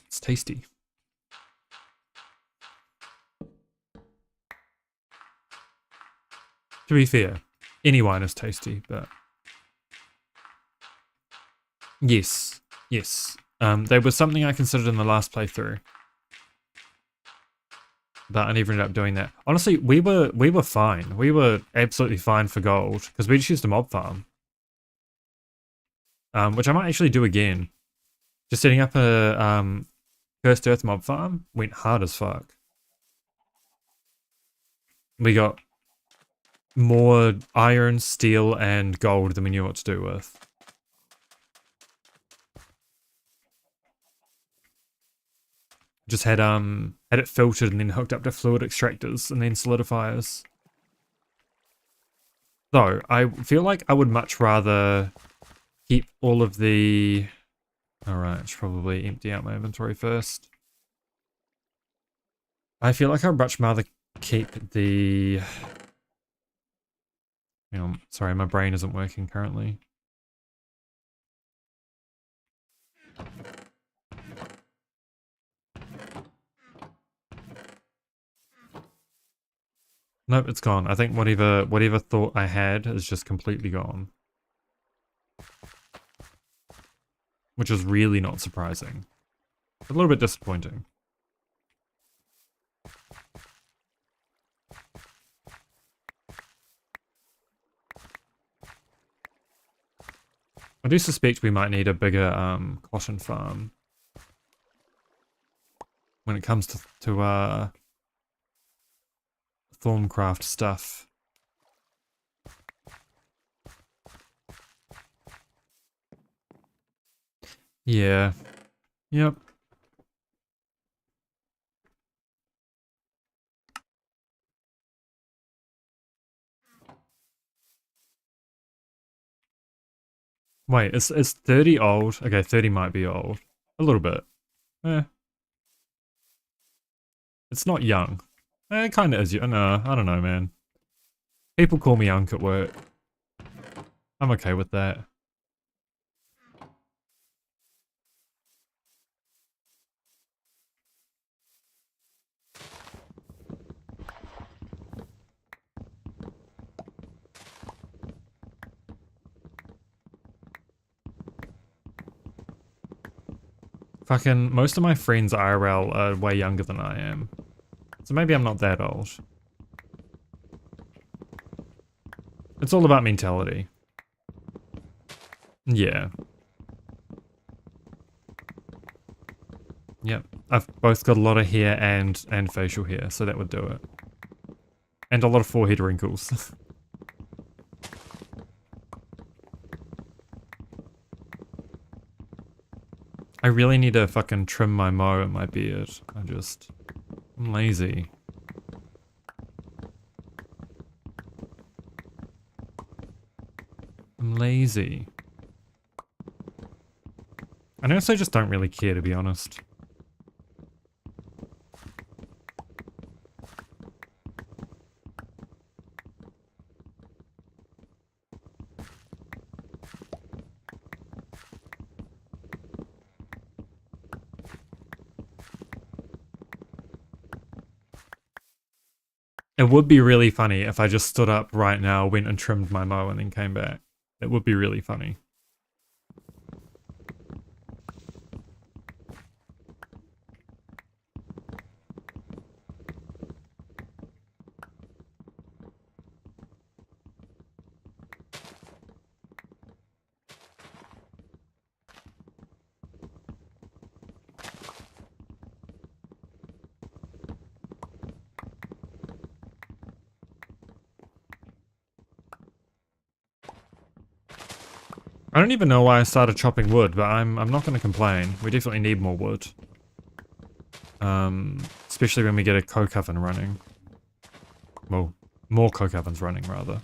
It's tasty. To be fair, any wine is tasty, but yes, yes. There was something I considered in the last playthrough, but I never ended up doing that. Honestly, we were fine. We were absolutely fine for gold because we just used a mob farm, which I might actually do again. Just setting up a cursed earth mob farm went hard as fuck. We got more iron, steel, and gold than we knew what to do with. Just had it filtered and then hooked up to fluid extractors and then solidifiers. Though I feel like I would much rather keep all of the. Alright, I should probably empty out my inventory first. I feel like I'd much rather keep the. Sorry, my brain isn't working currently. Nope, it's gone. I think whatever thought I had is just completely gone. Which is really not surprising. A little bit disappointing. I do suspect we might need a bigger cotton farm. when it comes to Thorncraft stuff. Yeah. Yep. Wait, is 30 old? Okay, 30 might be old. A little bit. Eh. It's not young. It kind of is. No, I don't know, man. People call me young at work. I'm okay with that. Fucking most of my friends IRL are way younger than I am. So maybe I'm not that old. It's all about mentality. Yeah. Yep. I've both got a lot of hair and facial hair, so that would do it. And a lot of forehead wrinkles. I really need to fucking trim my mo and my beard. I'm lazy. I'm lazy. I also just don't really care, to be honest. It would be really funny if I just stood up right now, went and trimmed my mo, and then came back. It would be really funny. I don't even know why I started chopping wood, but I'm not going to complain. We definitely need more wood. Especially when we get a coke oven running. Well, more coke ovens running, rather.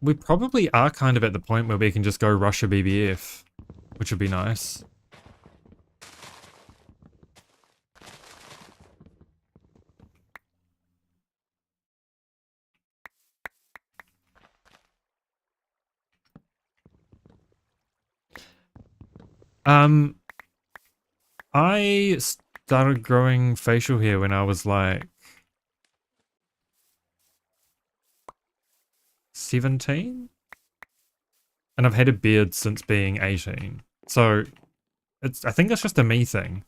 We probably are kind of at the point where we can just go rush a BBF, which would be nice. I started growing facial hair when I was like 17? And I've had a beard since being 18. So I think it's just a me thing.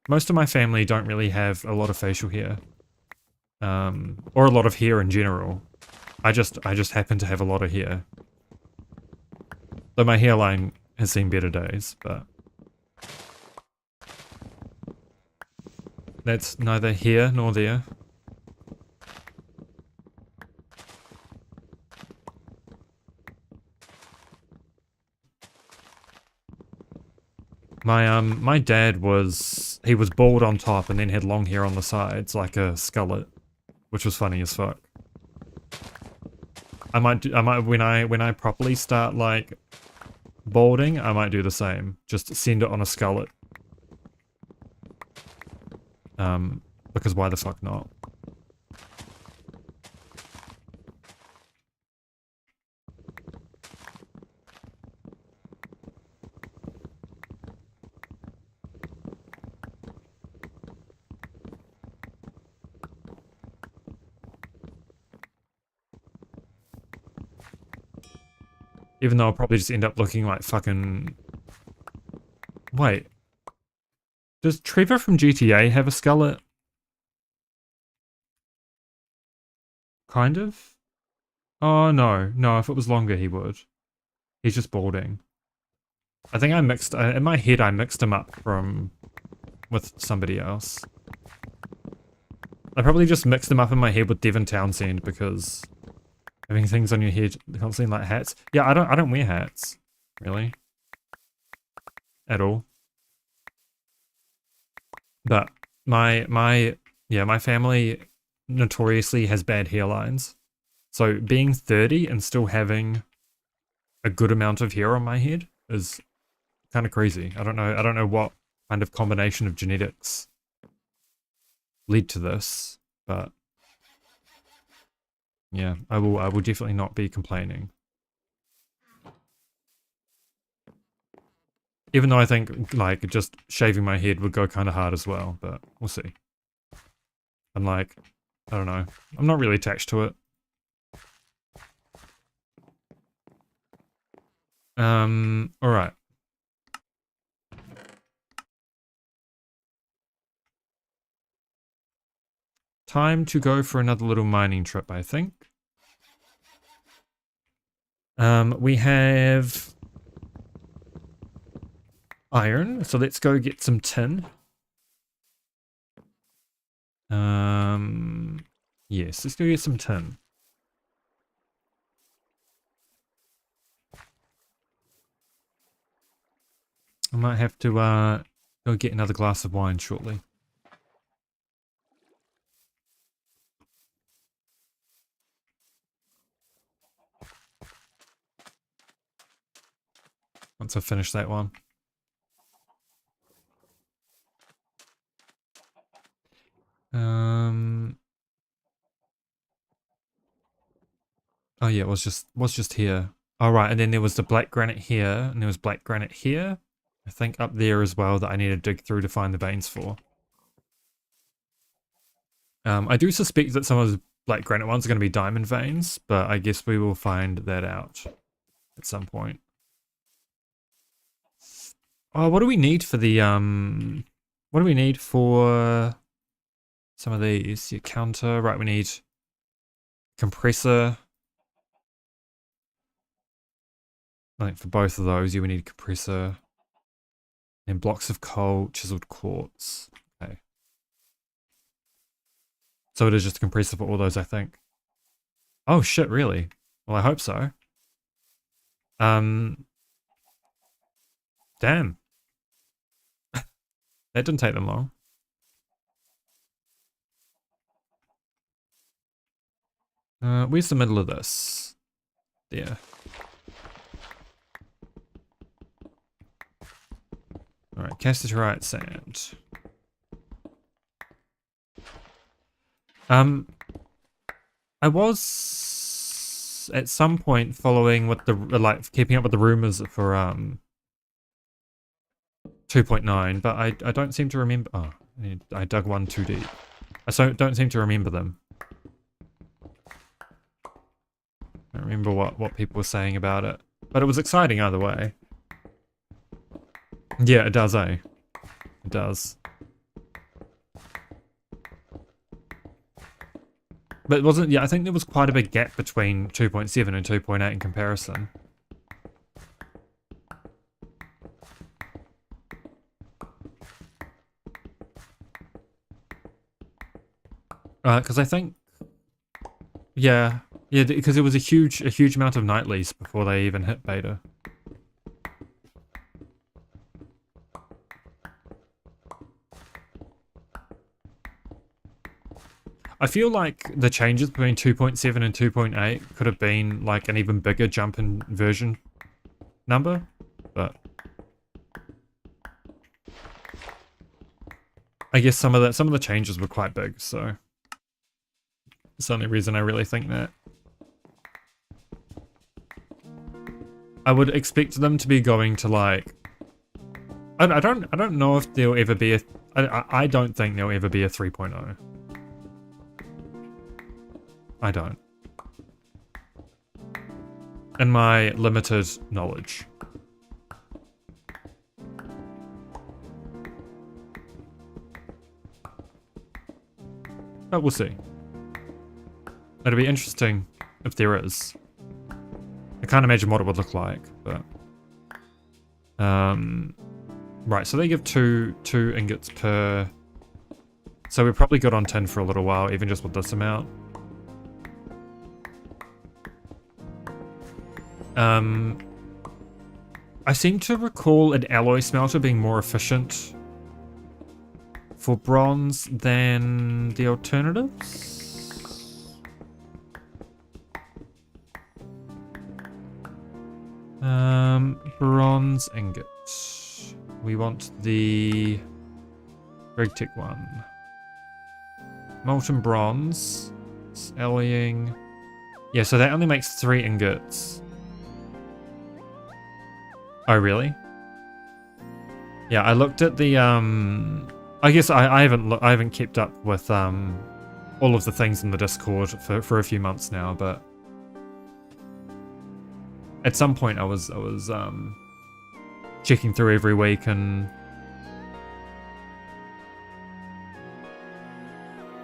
Most of my family don't really have a lot of facial hair. Or a lot of hair in general. I just happen to have a lot of hair. Though my hairline has seen better days, but that's neither here nor there. My dad was bald on top and then had long hair on the sides like a skullet, which was funny as fuck. I might when I properly start like balding, I might do the same. Just send it on a skullet. Because why the fuck not? Even though I'll probably just end up looking like fucking... Wait. Does Trevor from GTA have a skullet? Kind of? Oh, no. No, if it was longer, he would. He's just balding. I think I mixed... in my head, I mixed him up with somebody else. I probably just mixed him up in my head with Devin Townsend because having things on your head constantly like hats. Yeah, I don't wear hats, really. At all. But my family notoriously has bad hairlines. So being 30 and still having a good amount of hair on my head is kind of crazy. I don't know what kind of combination of genetics led to this, but yeah, I will definitely not be complaining. Even though I think like just shaving my head would go kind of hard as well, but we'll see. I'm like, I don't know. I'm not really attached to it. All right. Time to go for another little mining trip, I think. We have iron, so let's go get some tin. Yes, let's go get some tin. I might have to go get another glass of wine shortly. Once I finish that one. Oh yeah, it was just here. All right, and then there was the black granite here, and there was black granite here. I think up there as well that I need to dig through to find the veins for. I do suspect that some of the black granite ones are going to be diamond veins, but I guess we will find that out at some point. Oh, what do we need for the what do we need for some of these? Your counter, right? We need compressor. I think for both of those, you would need a compressor. And blocks of coal, chiseled quartz. Okay. So it is just a compressor for all those, I think. Oh shit, really? Well, I hope so. Damn. That didn't take them long. Where's the middle of this? There. Alright, cassiterite sand. I was at some point following with the like keeping up with the rumors for 2.9, but I don't seem to remember. Oh, I dug one too deep. I don't seem to remember them. I don't remember what people were saying about it, but it was exciting either way. Yeah, it does, eh? It does. But it wasn't, yeah, I think there was quite a big gap between 2.7 and 2.8 in comparison. Because I think, yeah, because there was a huge amount of nightlies before they even hit beta. I feel like the changes between 2.7 and 2.8 could have been like an even bigger jump in version number, but I guess some of the changes were quite big, so it's the only reason I really think that. I would expect them to be going to like I don't know if there'll ever be a I don't think there'll ever be a 3.0. I don't. In my limited knowledge. But we'll see. It'll be interesting if there is. I can't imagine what it would look like, but right, so they give two ingots per, so we're probably good on tin for a little while, even just with this amount. I seem to recall an alloy smelter being more efficient for bronze than the alternatives. Bronze ingot. We want the Regtech one. Molten bronze. It's alloying. Yeah, so that only makes 3 ingots. Oh, really? Yeah, I looked at the I guess I haven't kept up with all of the things in the Discord for a few months now, but at some point I was checking through every week, and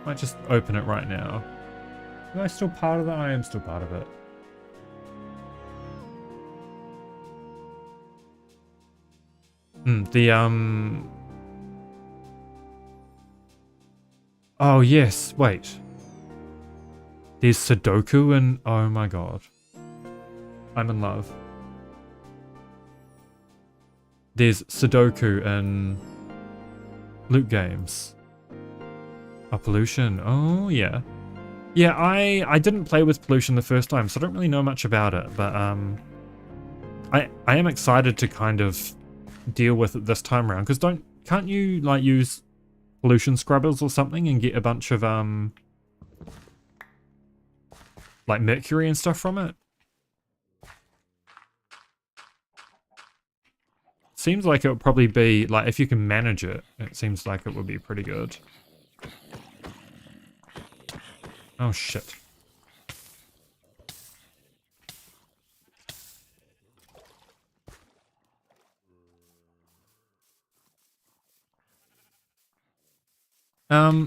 might just open it right now. Am I still part of it? I am still part of it. Oh yes, wait. There's Sudoku and oh my god. I'm in love. There's Sudoku in loot games. Oh, Pollution. Oh yeah. Yeah, I didn't play with Pollution the first time, so I don't really know much about it, but I am excited to kind of deal with it this time around, because can't you like use pollution scrubbers or something and get a bunch of like mercury and stuff from it? Seems like it would probably be like, if you can manage it, it seems like it would be pretty good. Oh shit.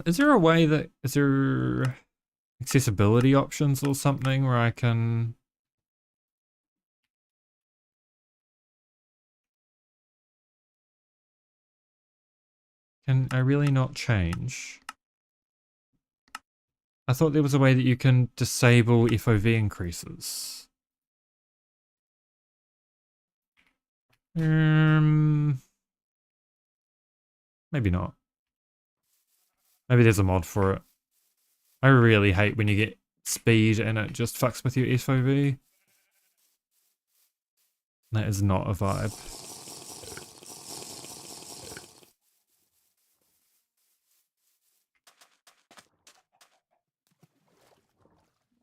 Is there a way that, is there accessibility options or something where I can... Can I really not change? I thought there was a way that you can disable FOV increases. Maybe not. Maybe there's a mod for it. I really hate when you get speed and it just fucks with your FOV. That is not a vibe.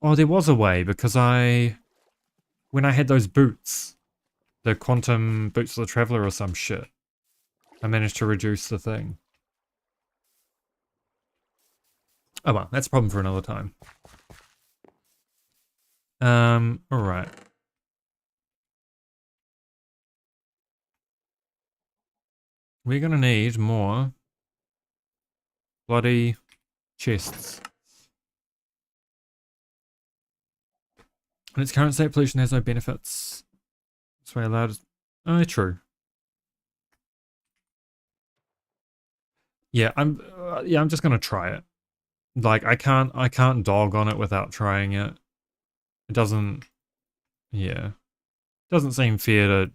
Oh, there was a way, because when I had those boots, the quantum boots of the traveler or some shit, I managed to reduce the thing. Oh well, that's a problem for another time. Alright. We're gonna need more bloody chests. In its current state, pollution has no benefits. That's why allowed. Oh, true. Yeah, I'm just gonna try it. Like, I can't dog on it without trying it. It doesn't, yeah. Doesn't seem fair to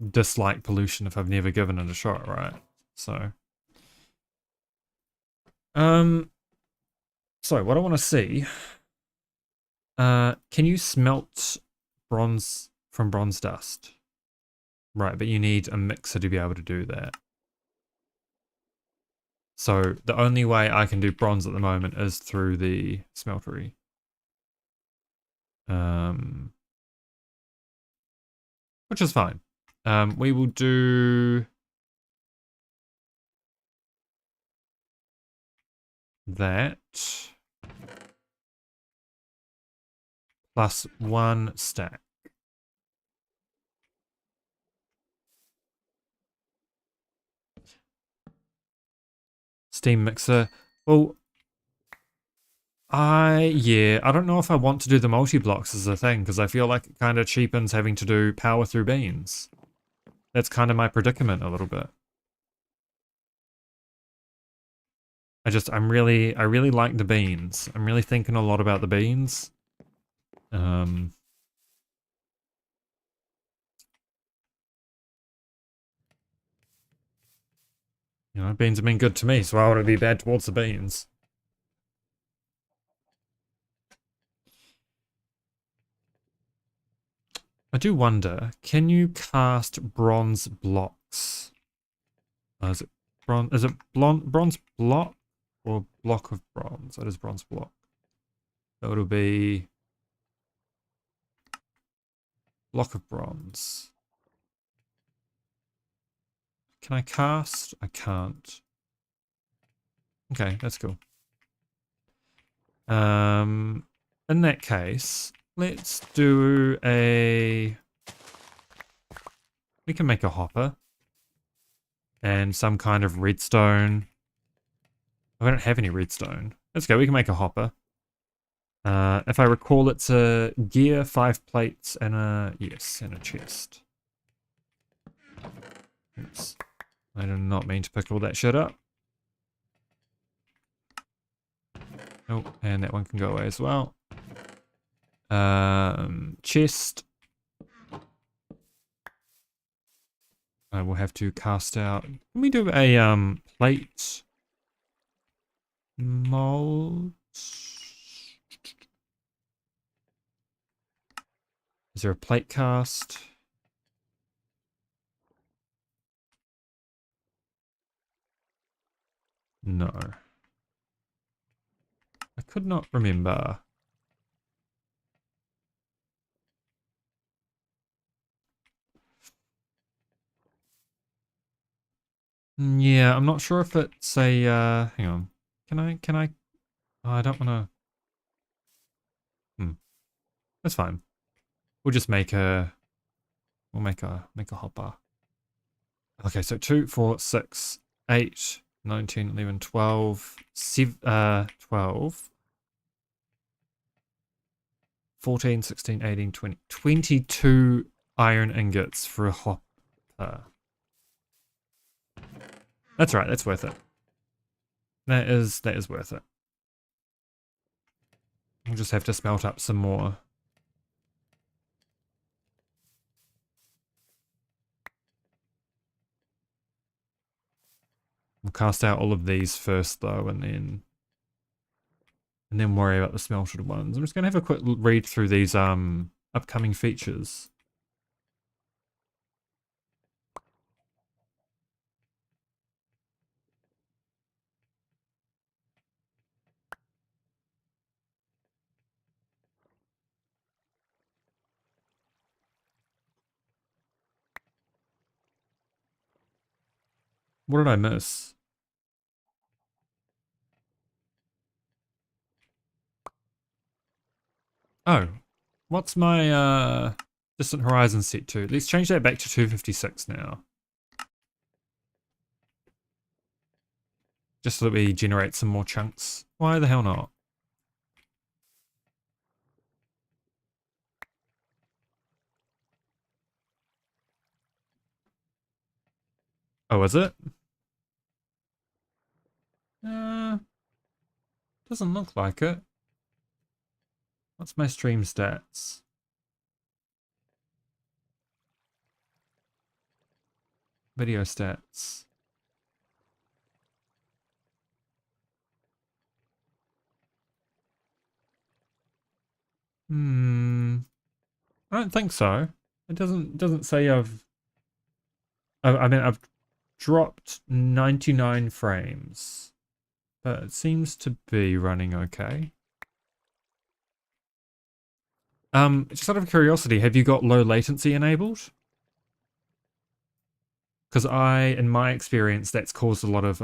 dislike pollution if I've never given it a shot, right? So. So what I want to see, can you smelt bronze from bronze dust? Right, but you need a mixer to be able to do that. So the only way I can do bronze at the moment is through the smeltery. Which is fine. We will do that plus 1 stack. Steam mixer. Well, Yeah, I don't know if I want to do the multi-blocks as a thing, because I feel like it kind of cheapens having to do power through beans. That's kind of my predicament a little bit. I really like the beans. I'm really thinking a lot about the beans. Um, beans have been good to me, so why would it be bad towards the beans? I do wonder, can you cast bronze blocks? Is it bronze block or block of bronze? That is bronze block. So it'll be block of bronze. Can I cast? I can't. Okay, that's cool. In that case, let's do a... We can make a hopper. And some kind of redstone. I don't have any redstone. Let's go, we can make a hopper. If I recall, it's a gear, 5 plates, and a... Yes, and a chest. Oops. I did not mean to pick all that shit up. Oh, and that one can go away as well. Chest. I will have to cast out. Can we do a plate mold? Is there a plate cast? No. I could not remember. Yeah, I'm not sure if it's a, hang on. Can I, oh, I don't want to, that's fine. We'll just make a hopper. Okay, so 2, 4, 6, 8, 19, 11, 12, 12, 14, 16, 18, 20, 22 iron ingots for a hopper. That's right, that's worth it. That is worth it. We'll just have to smelt up some more. We'll cast out all of these first though, and then worry about the smelted ones. I'm just gonna have a quick read through these upcoming features. What did I miss? Oh, what's my Distant Horizon set to? Let's change that back to 256 now. Just so that we generate some more chunks. Why the hell not? Oh, is it? Uh, doesn't look like it. What's my stream stats? Video stats. I don't think so. It doesn't say I mean I've dropped 99 frames, but it seems to be running okay. Just out of curiosity, have you got low latency enabled? Because in my experience, that's caused a lot of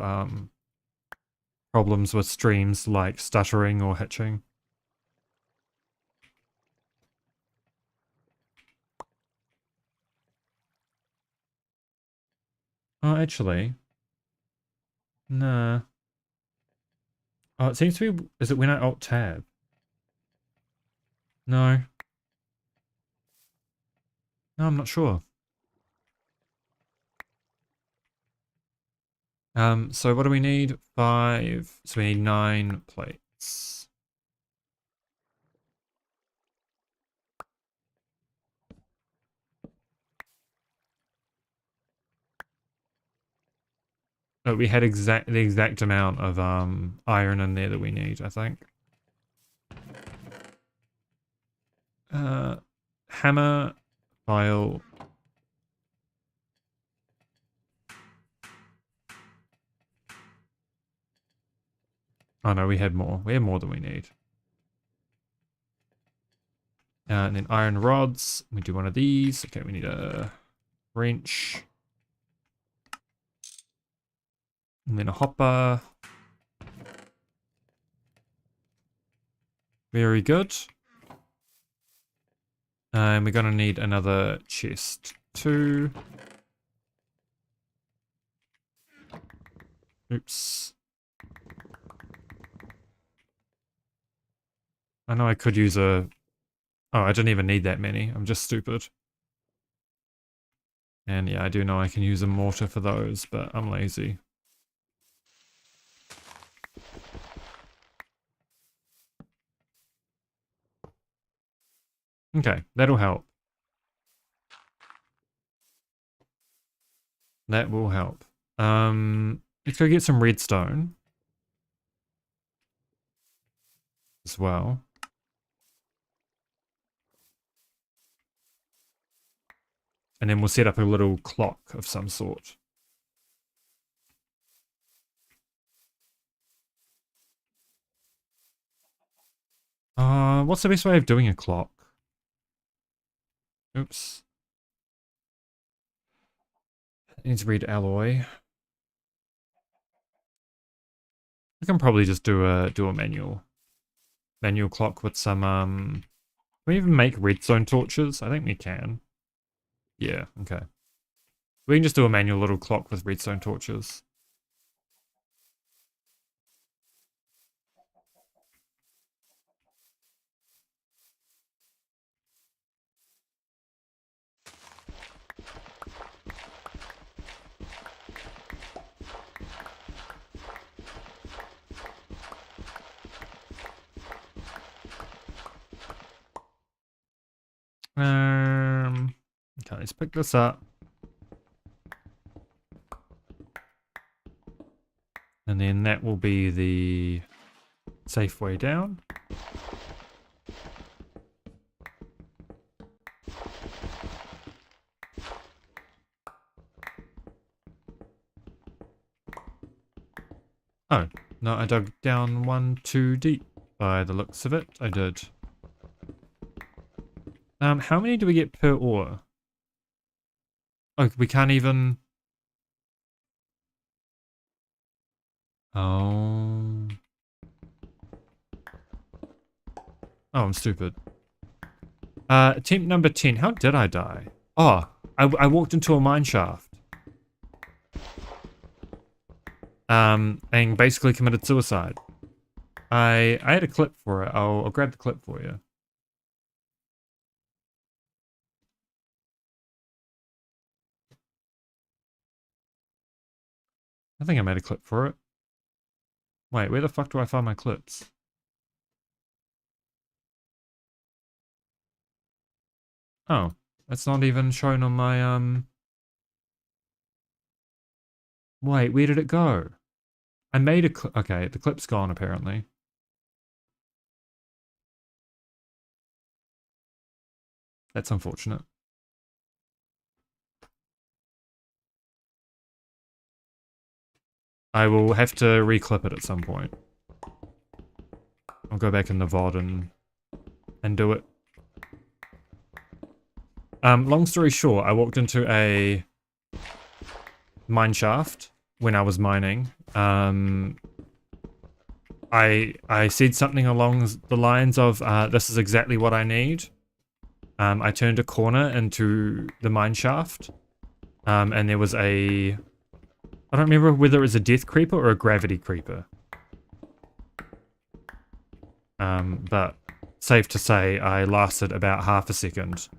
problems with streams like stuttering or hitching. Oh, actually, nah. Oh, it seems to be... Is it when I Alt-Tab? No. No, I'm not sure. So what do we need? 5. So we need 9 plates. No, we had the exact amount of iron in there that we need, I think. Hammer, file. Oh no, we had more. We had more than we need. And then iron rods. We do one of these. Okay, we need a wrench. And then a hopper. Very good. And we're gonna need another chest too. Oops. I know I could use a... Oh, I didn't even need that many. I'm just stupid. And yeah, I do know I can use a mortar for those, but I'm lazy. Okay, that'll help. That will help. Let's go get some redstone as well. And then we'll set up a little clock of some sort. What's the best way of doing a clock? Oops. It needs to read alloy. I can probably just do a manual clock with some can we even make redstone torches? I think we can. Yeah, okay. We can just do a manual little clock with redstone torches. Okay, let's pick this up. And then that will be the safe way down. Oh, no, I dug down one too deep. By the looks of it, I did. How many do we get per ore? Oh, we can't even... Oh. Oh, I'm stupid. Attempt number 10. How did I die? Oh, I walked into a mine shaft. And basically committed suicide. I had a clip for it. I'll grab the clip for you. I think I made a clip for it. Wait, where the fuck do I find my clips? Oh, that's not even shown on my, Wait, where did it go? I made a clip. Okay, the clip's gone apparently. That's unfortunate. I will have to reclip it at some point. I'll go back in the VOD and do it. Long story short, I walked into a mine shaft when I was mining. I said something along the lines of, this is exactly what I need. I turned a corner into the mine shaft. And there was I don't remember whether it was a death creeper or a gravity creeper. But safe to say I lasted about half a second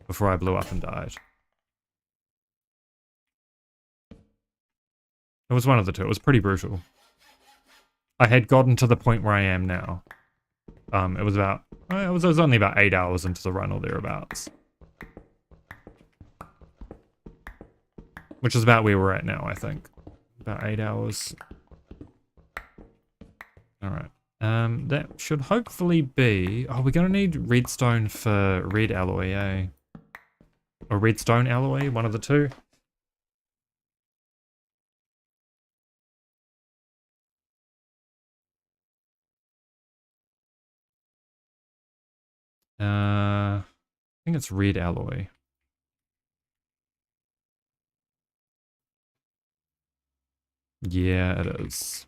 before I blew up and died. It was one of the two. It was pretty brutal. I had gotten to the point where I am now. It was only about 8 hours into the run or thereabouts. Which is about where we're at now, I think. About 8 hours. Alright. That should hopefully be... Oh, we're going to need redstone for red alloy, eh? Or redstone alloy, one of the two. I think it's red alloy. Yeah, it is.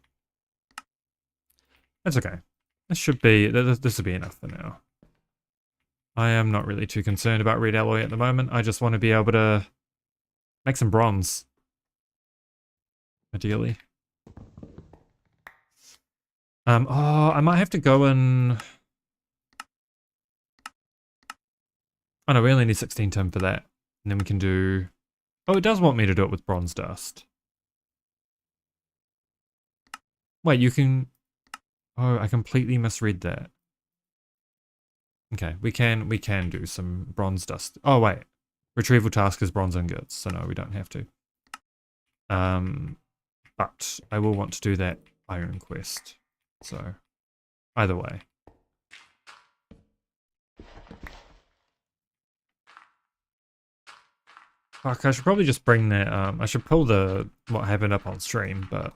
That's okay. This should be... This will be enough for now. I am not really too concerned about red alloy at the moment. I just want to be able to make some bronze. Ideally. Oh, I might have to go and... Oh no, we only need 16 tin for that. And then we can do... Oh, it does want me to do it with bronze dust. Wait, you can... Oh, I completely misread that. Okay, we can do some bronze dust. Oh, wait. Retrieval task is bronze ingots, so no, we don't have to. But I will want to do that iron quest. So, either way. Fuck, I should probably just bring that, I should pull the, what happened up on stream, but...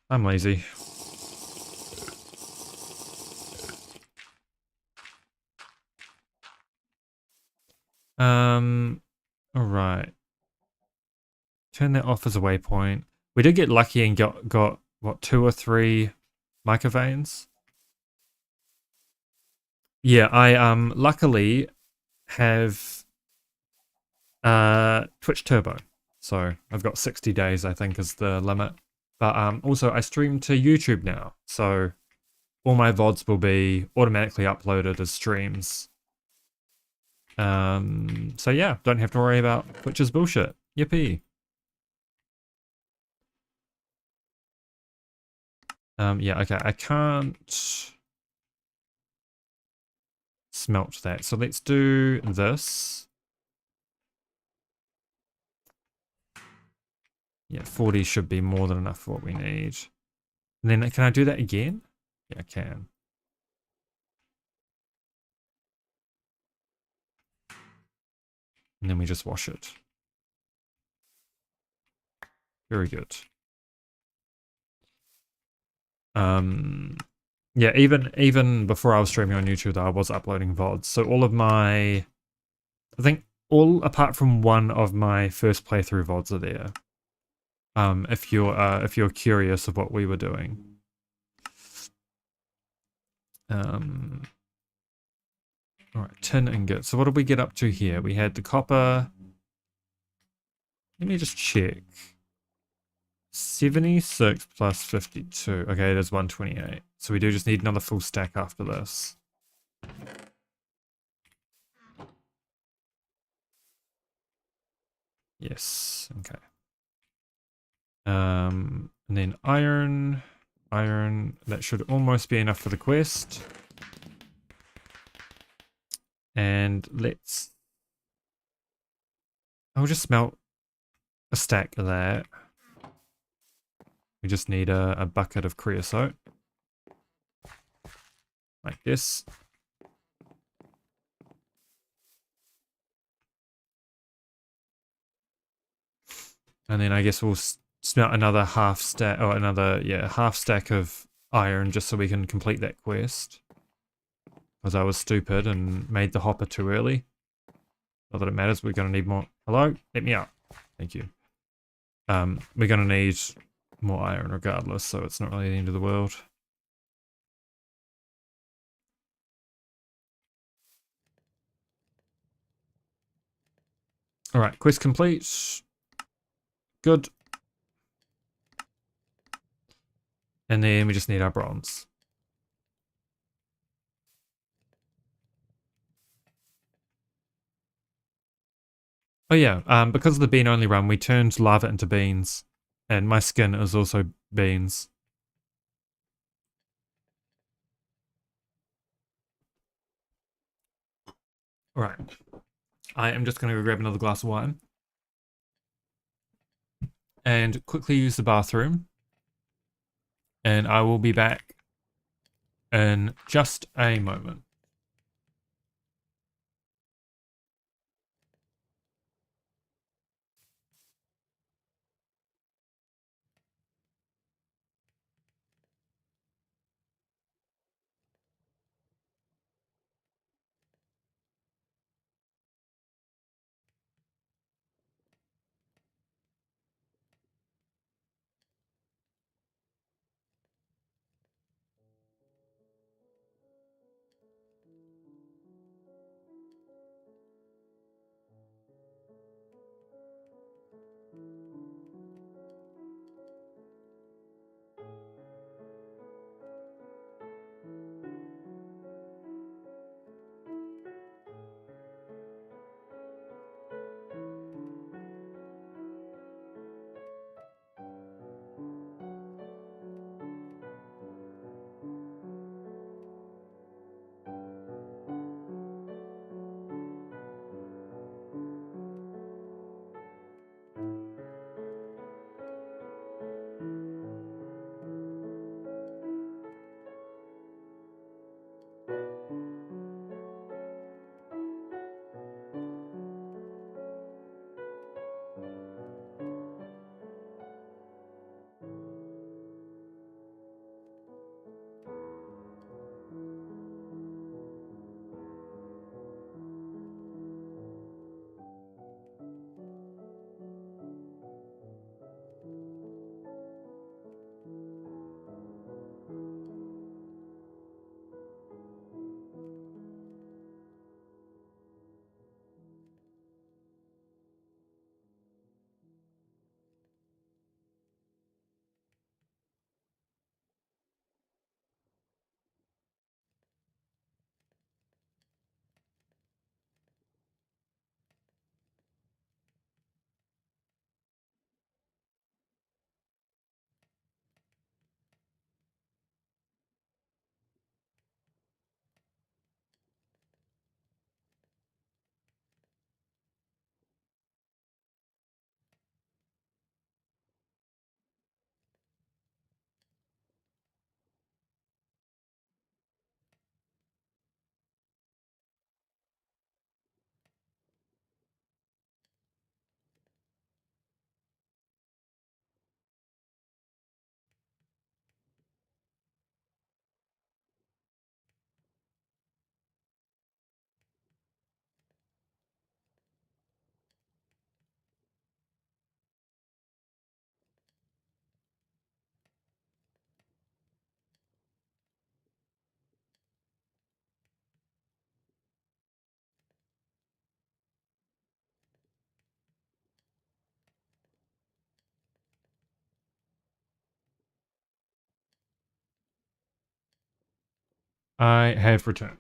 I'm lazy. Alright. Turn that off as a waypoint. We did get lucky and got what, 2 or 3 mica veins? Yeah, I luckily have Twitch Turbo. So I've got 60 days, I think, is the limit. But also I stream to YouTube now, so all my VODs will be automatically uploaded as streams. So yeah, don't have to worry about Twitch's bullshit. Yippee. Yeah, okay, I can't smelt that. So let's do this. Yeah, 40 should be more than enough for what we need. And then can I do that again? Yeah, I can. And then we just wash it. Very good. Yeah, even before I was streaming on YouTube, though, I was uploading VODs. So all of my, I think all apart from one of my first playthrough VODs are there. If you're curious of what we were doing. Alright, tin ingot. So what did we get up to here? We had the copper. Let me just check. 76 plus 52. Okay, there's 128. So we do just need another full stack after this. Yes, okay. And then iron, that should almost be enough for the quest. And I'll just smelt a stack of that. We just need a bucket of creosote. Like this. And then I guess we'll smelt another half stack, or half stack of iron just so we can complete that quest. Because I was stupid and made the hopper too early. Not that it matters, we're going to need more. Hello? Let me out. Thank you. We're going to need more iron regardless, so it's not really the end of the world. Alright, quest complete. Good. And then we just need our bronze. Oh yeah, because of the bean only run, we turned lava into beans. And my skin is also beans. Alright. I am just going to go grab another glass of wine. And quickly use the bathroom. And I will be back in just a moment. I have returned.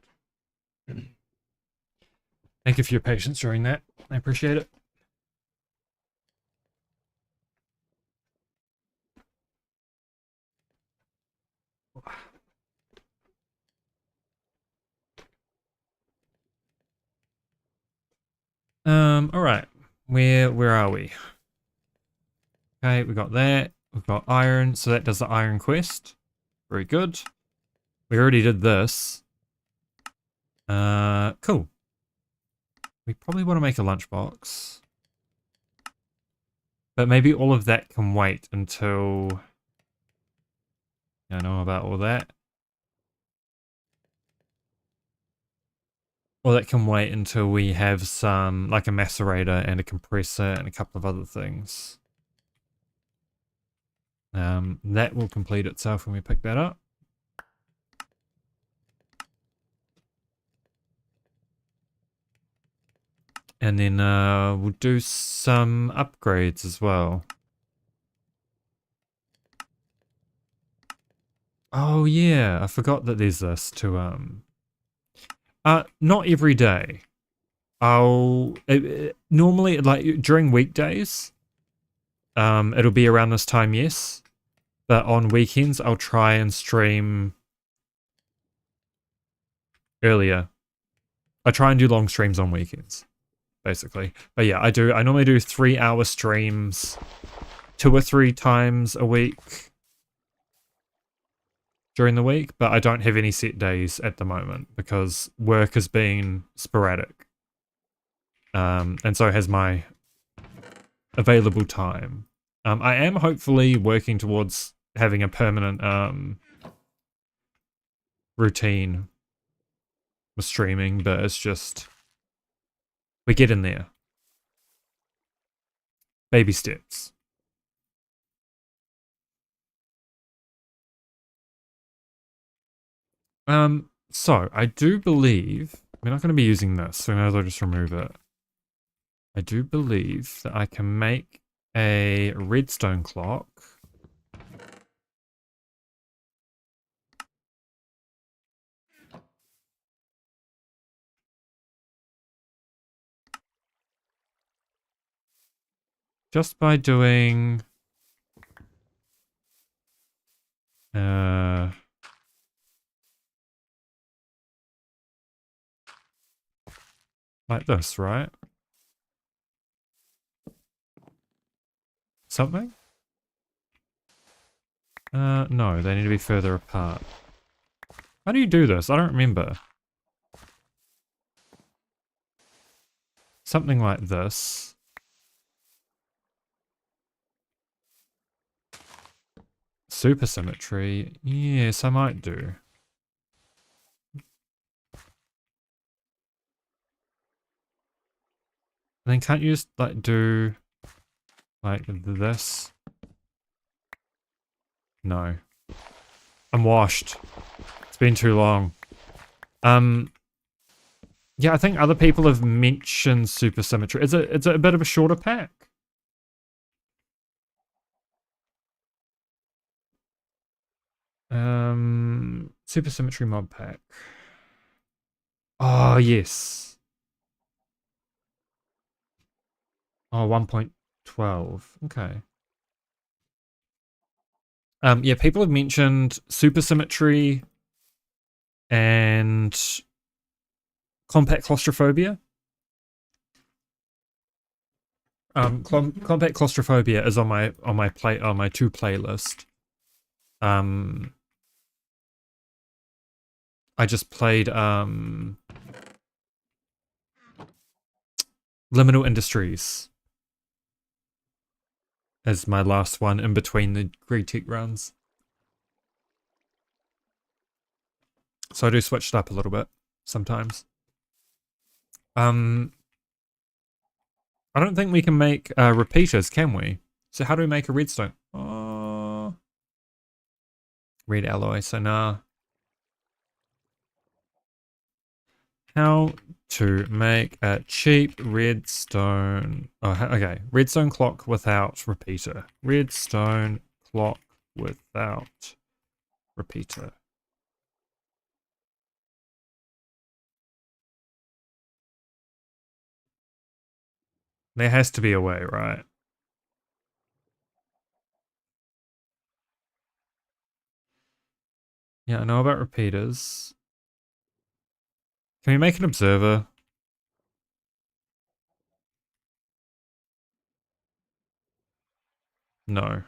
Thank you for your patience during that. I appreciate it. All right. Where are we? Okay, we got that. We've got iron, so that does the iron quest. Very good. We already did this. Cool. We probably want to make a lunchbox. But maybe all of that can wait until... I know about all that. Or that can wait until we have some, like a macerator and a compressor and a couple of other things. That will complete itself when we pick that up. And then we'll do some upgrades as well. Oh yeah, I forgot that there's this to not every day. Normally like during weekdays, it'll be around this time, yes. But on weekends I'll try and stream earlier. I try and do long streams on weekends, basically. But yeah, I normally do 3-hour streams 2 or 3 times a week during the week, but I don't have any set days at the moment because work has been sporadic. And so has my available time. I am hopefully working towards having a permanent routine with streaming, but it's just we get in there. Baby steps. So I do believe we're not going to be using this, so I might as well just remove it. I do believe that I can make a redstone clock. Just by doing like this, right? Something? No, they need to be further apart. How do you do this? I don't remember. Something like this. Supersymmetry. Yes, I might do. And then can't you just like do like this? No. I'm washed. It's been too long. Yeah, I think other people have mentioned supersymmetry. It's a bit of a shorter pack. Supersymmetry mod pack. Oh yes. Oh, 1.12. Okay. Yeah, people have mentioned supersymmetry and compact claustrophobia. Compact claustrophobia is on my two playlist. I just played Liminal Industries as my last one in between the Grey Tech runs. So I do switch it up a little bit sometimes. I don't think we can make repeaters, can we? So how do we make a redstone? Oh, red alloy, so nah. How to make a cheap redstone. Oh, okay. Redstone clock without repeater. Redstone clock without repeater. There has to be a way, right? Yeah, I know about repeaters. Can we make an observer? No.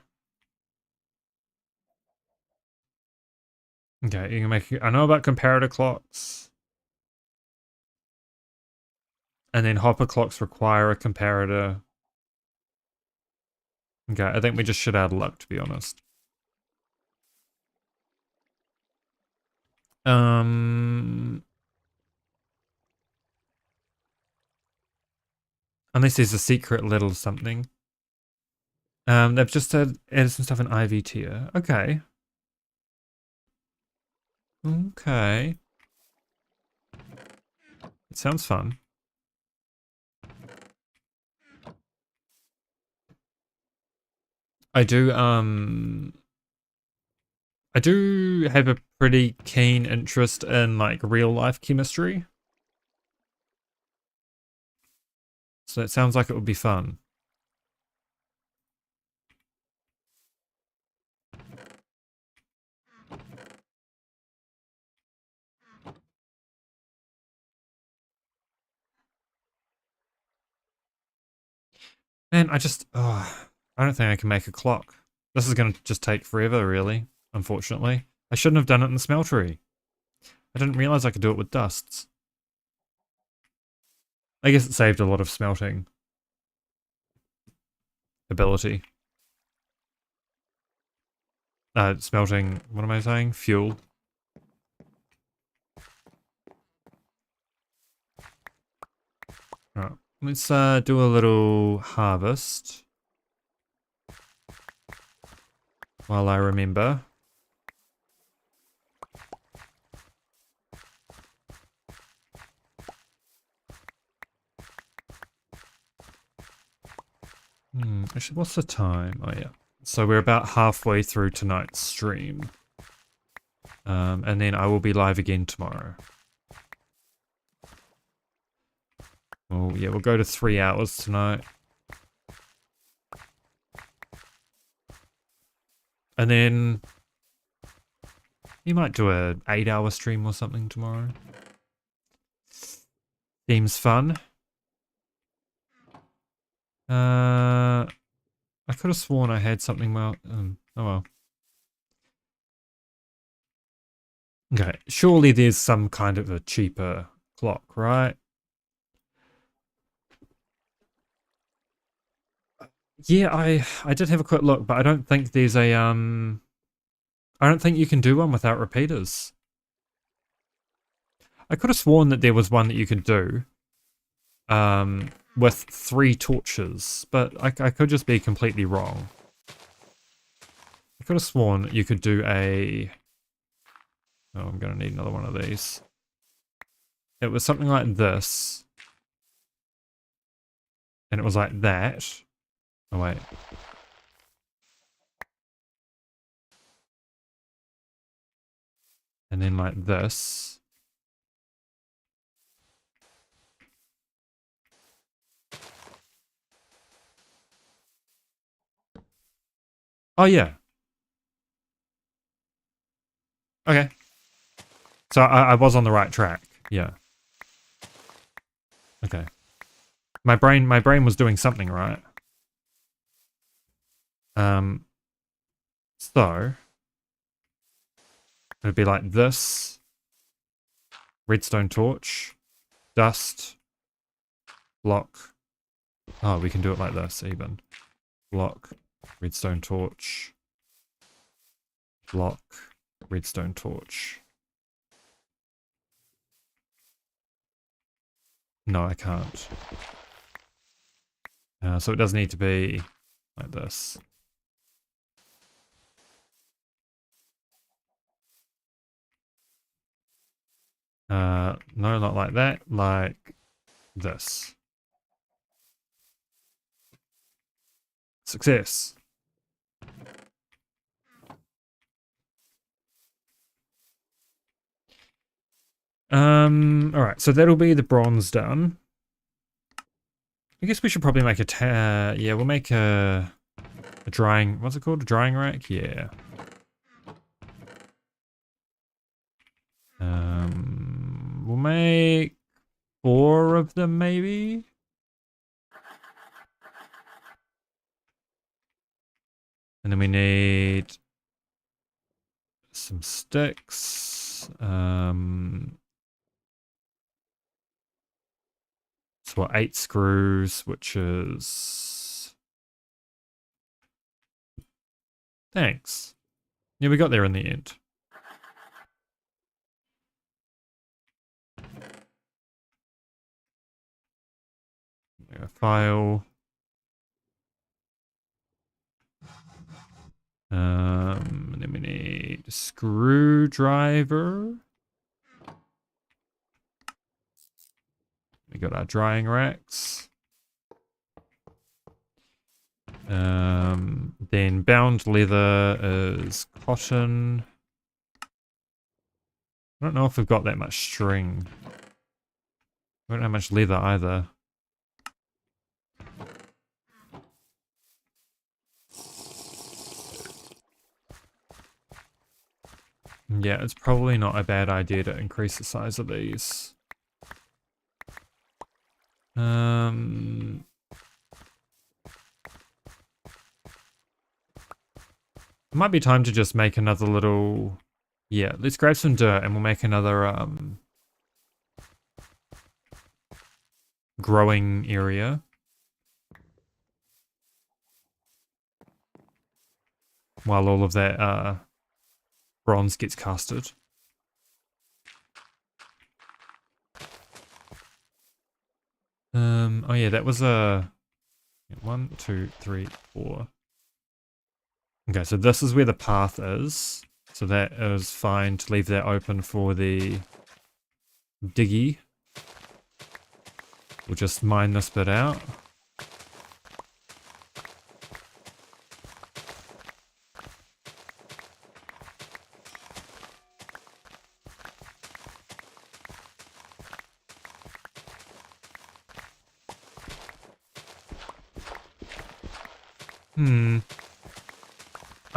Okay, you can make. I know about comparator clocks. And then hopper clocks require a comparator. Okay, I think we just shit out of luck, to be honest. Unless there's a secret little something. They've just added some stuff in IV tier. Okay. Okay. It sounds fun. I do, I do have a pretty keen interest in like real life chemistry. So it sounds like it would be fun. Man, I don't think I can make a clock. This is going to just take forever, really, unfortunately. I shouldn't have done it in the smeltery. I didn't realize I could do it with dusts. I guess it saved a lot of smelting ability. Smelting, what am I saying? Fuel. Alright, let's do a little harvest. While I remember. Actually, what's the time? Oh yeah. So we're about halfway through tonight's stream. And then I will be live again tomorrow. Oh yeah, we'll go to 3 hours tonight. And then you might do a 8-hour stream or something tomorrow. Seems fun. I could have sworn I had something well. Oh well. Okay, surely there's some kind of a cheaper clock, right? Yeah, I did have a quick look, but I don't think there's a I don't think you can do one without repeaters. I could have sworn that there was one that you could do with 3 torches, but I could just be completely wrong. I could have sworn you could do a... Oh, I'm going to need another one of these. It was something like this. And it was like that. Oh, wait. And then like this. Oh, yeah. Okay. So I was on the right track. Yeah. Okay. My brain was doing something right. So it'd be like this. Redstone torch. Dust. Block. Oh, we can do it like this even. Block. Redstone torch. Block. Redstone torch. No, I can't. So it does need to be like this. No, not like that. Like this. Success. Alright, so that'll be the bronze done. I guess we should probably make a yeah, we'll make a drying, what's it called? A drying rack? Yeah. We'll make 4 of them maybe. And then we need some sticks. So what, 8 screws, which is... Thanks. Yeah, we got there in the end. File. And then we need a screwdriver. We got our drying racks. Then bound leather is cotton. I don't know if we've got that much string. We don't have much leather either. Yeah, it's probably not a bad idea to increase the size of these. It might be time to just make another little... Yeah, let's grab some dirt and we'll make another growing area. While all of that bronze gets casted. Oh yeah, that was a... 1, 2, 3, 4. Okay, so this is where the path is. So that is fine to leave that open for the diggy. We'll just mine this bit out.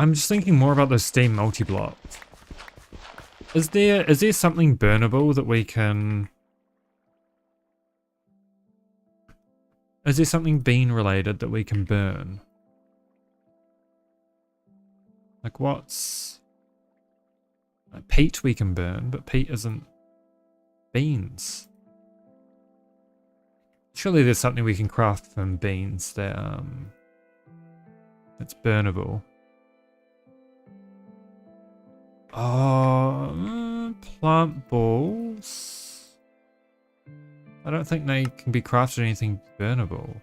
I'm just thinking more about those steam multi-blocks. Is there something burnable that we can... Is there something bean related that we can burn? Like what's... Like peat we can burn, but peat isn't beans. Surely there's something we can craft from beans that that's burnable. Oh, plant balls. I don't think they can be crafted anything burnable.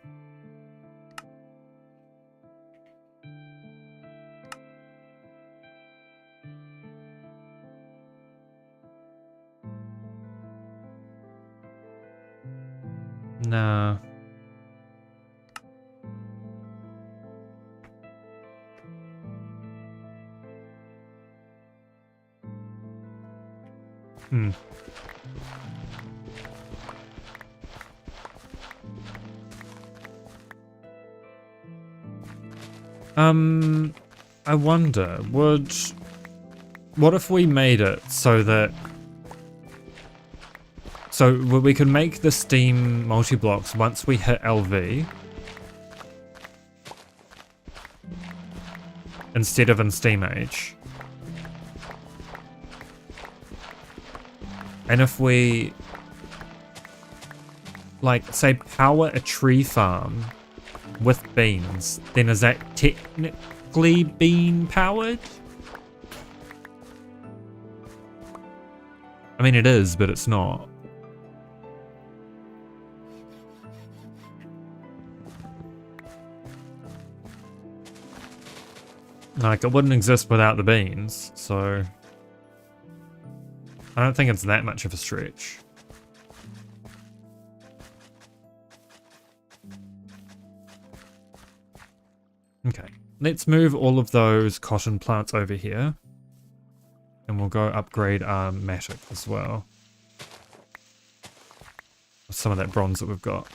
Nah. I wonder, what if we made it so that... So we can make the steam multi-blocks once we hit LV. Instead of in Steam Age. And if we... like, say, power a tree farm with beans, then is that technically bean powered? I mean, it is, but it's not. Like, it wouldn't exist without the beans, so... I don't think it's that much of a stretch. Okay, let's move all of those cotton plants over here. And we'll go upgrade our mattock as well. Some of that bronze that we've got.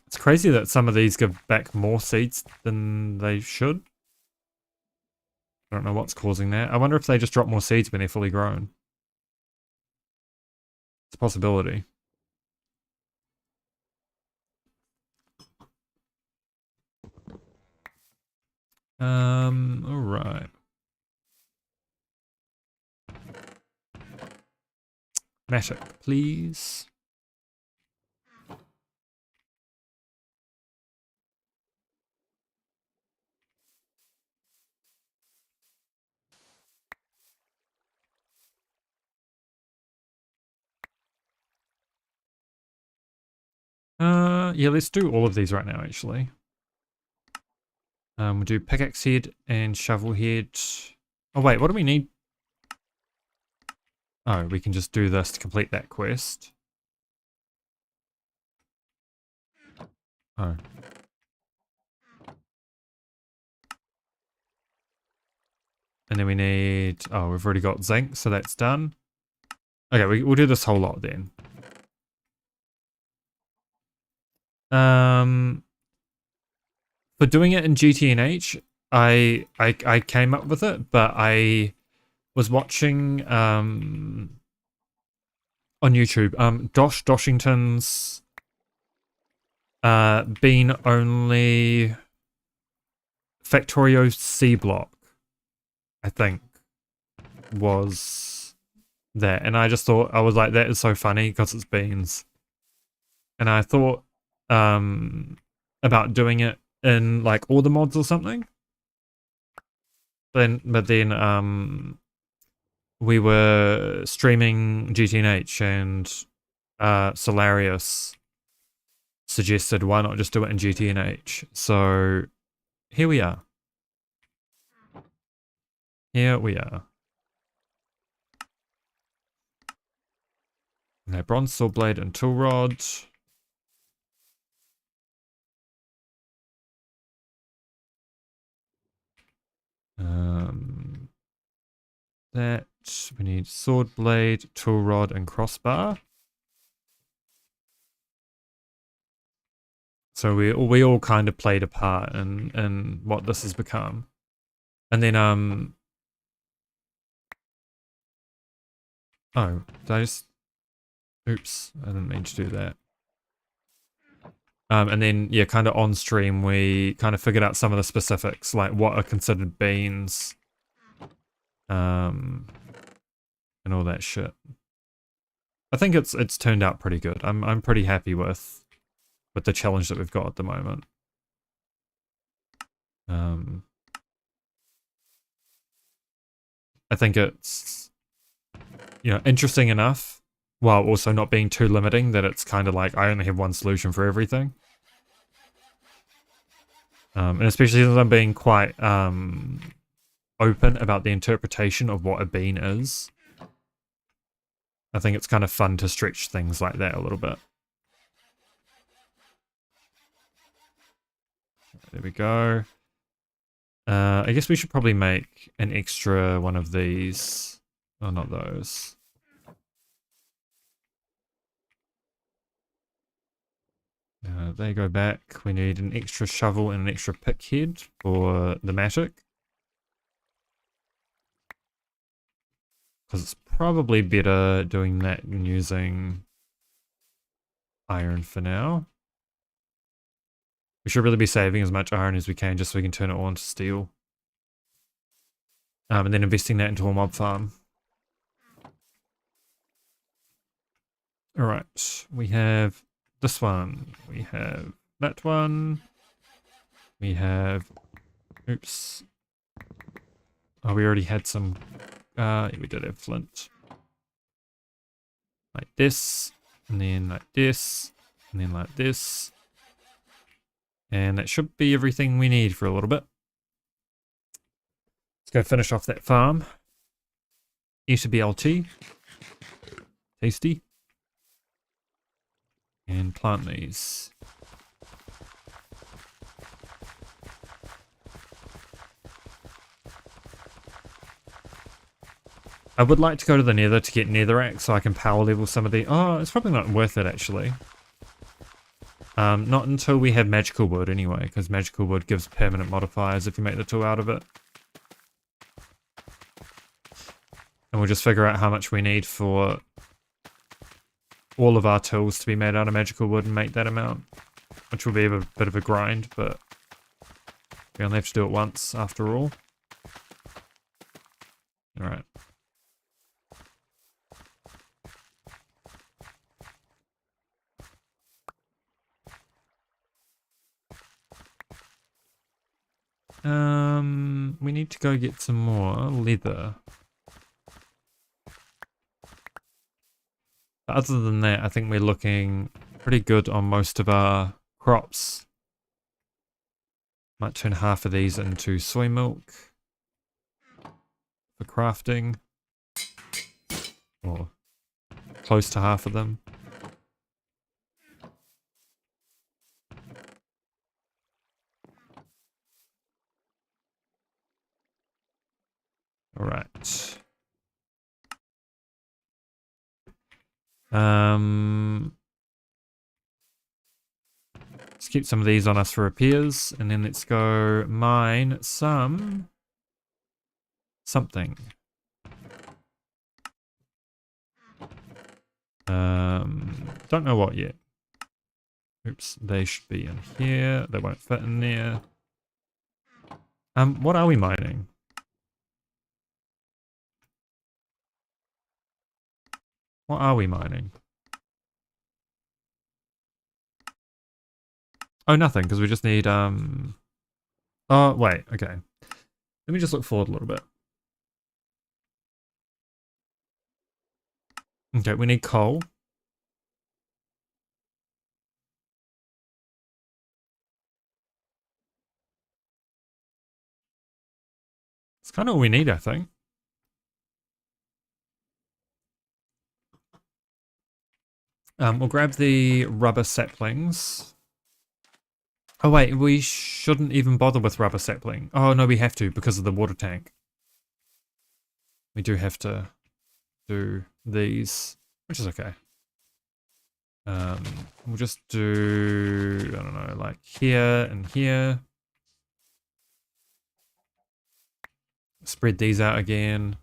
It's crazy that some of these give back more seeds than they should. I don't know what's causing that. I wonder if they just drop more seeds when they're fully grown. It's a possibility. Alright. Mattock, please. Yeah, let's do all of these right now, actually. We'll do pickaxe head and shovel head. Oh wait, what do we need? Oh, we can just do this to complete that quest. Oh. And then we need... Oh, we've already got zinc, so that's done. Okay, we'll do this whole lot then. For doing it in GTNH, I came up with it, but I was watching on YouTube Doshington's bean only Factorio C block, I think, was that, and I just thought, I was like, that is so funny because it's beans. And I thought about doing it in like all the mods or something. But then we were streaming GTNH and Solarius suggested why not just do it in GTNH. So here we are. Here we are. Okay, bronze saw blade and tool rod. That we need sword blade, tool rod, and crossbar. So we all kind of played a part in what this has become. And then oh, did I just... Oops, I didn't mean to do that. And then, yeah, kind of on stream, we kind of figured out some of the specifics, like what are considered beans, and all that shit. I think it's turned out pretty good. I'm pretty happy with the challenge that we've got at the moment. I think it's, you know, interesting enough, while also not being too limiting, that it's kind of like I only have one solution for everything. And especially since I'm being quite open about the interpretation of what a bean is, I think it's kind of fun to stretch things like that a little bit. There we go. I guess we should probably make an extra one of these. Oh, not those. They go back. We need an extra shovel and an extra pick head for the Matic. Because it's probably better doing that than using iron for now. We should really be saving as much iron as we can just so we can turn it all into steel. And then investing that into a mob farm. Alright, we have this one. We have that one. We have... Oops. Oh, we already had some... we did have flint. Like this. And then like this. And then like this. And that should be everything we need for a little bit. Let's go finish off that farm. Eat a BLT. Tasty. And plant these. I would like to go to the nether to get netherrack so I can power level some of the... Oh, it's probably not worth it actually. Not until we have magical wood anyway, because magical wood gives permanent modifiers if you make the tool out of it. And we'll just figure out how much we need for all of our tools to be made out of magical wood and make that amount. Which will be a bit of a grind, but we only have to do it once after all. Alright. We need to go get some more leather. But other than that, I think we're looking pretty good on most of our crops. Might turn half of these into soy milk for crafting. Or close to half of them. Let's keep some of these on us for repairs, and then let's go mine something. Don't know what yet. Oops, they should be in here. They won't fit in there. What are we mining? What are we mining? Oh, nothing, because we just need, oh, wait, okay. Let me just look forward a little bit. Okay, we need coal. It's kind of all we need, I think. We'll grab the rubber saplings. Oh wait, we shouldn't even bother with rubber sapling. Oh no, we have to because of the water tank. We do have to do these, which is okay. We'll just do, I don't know, like here and here. Spread these out again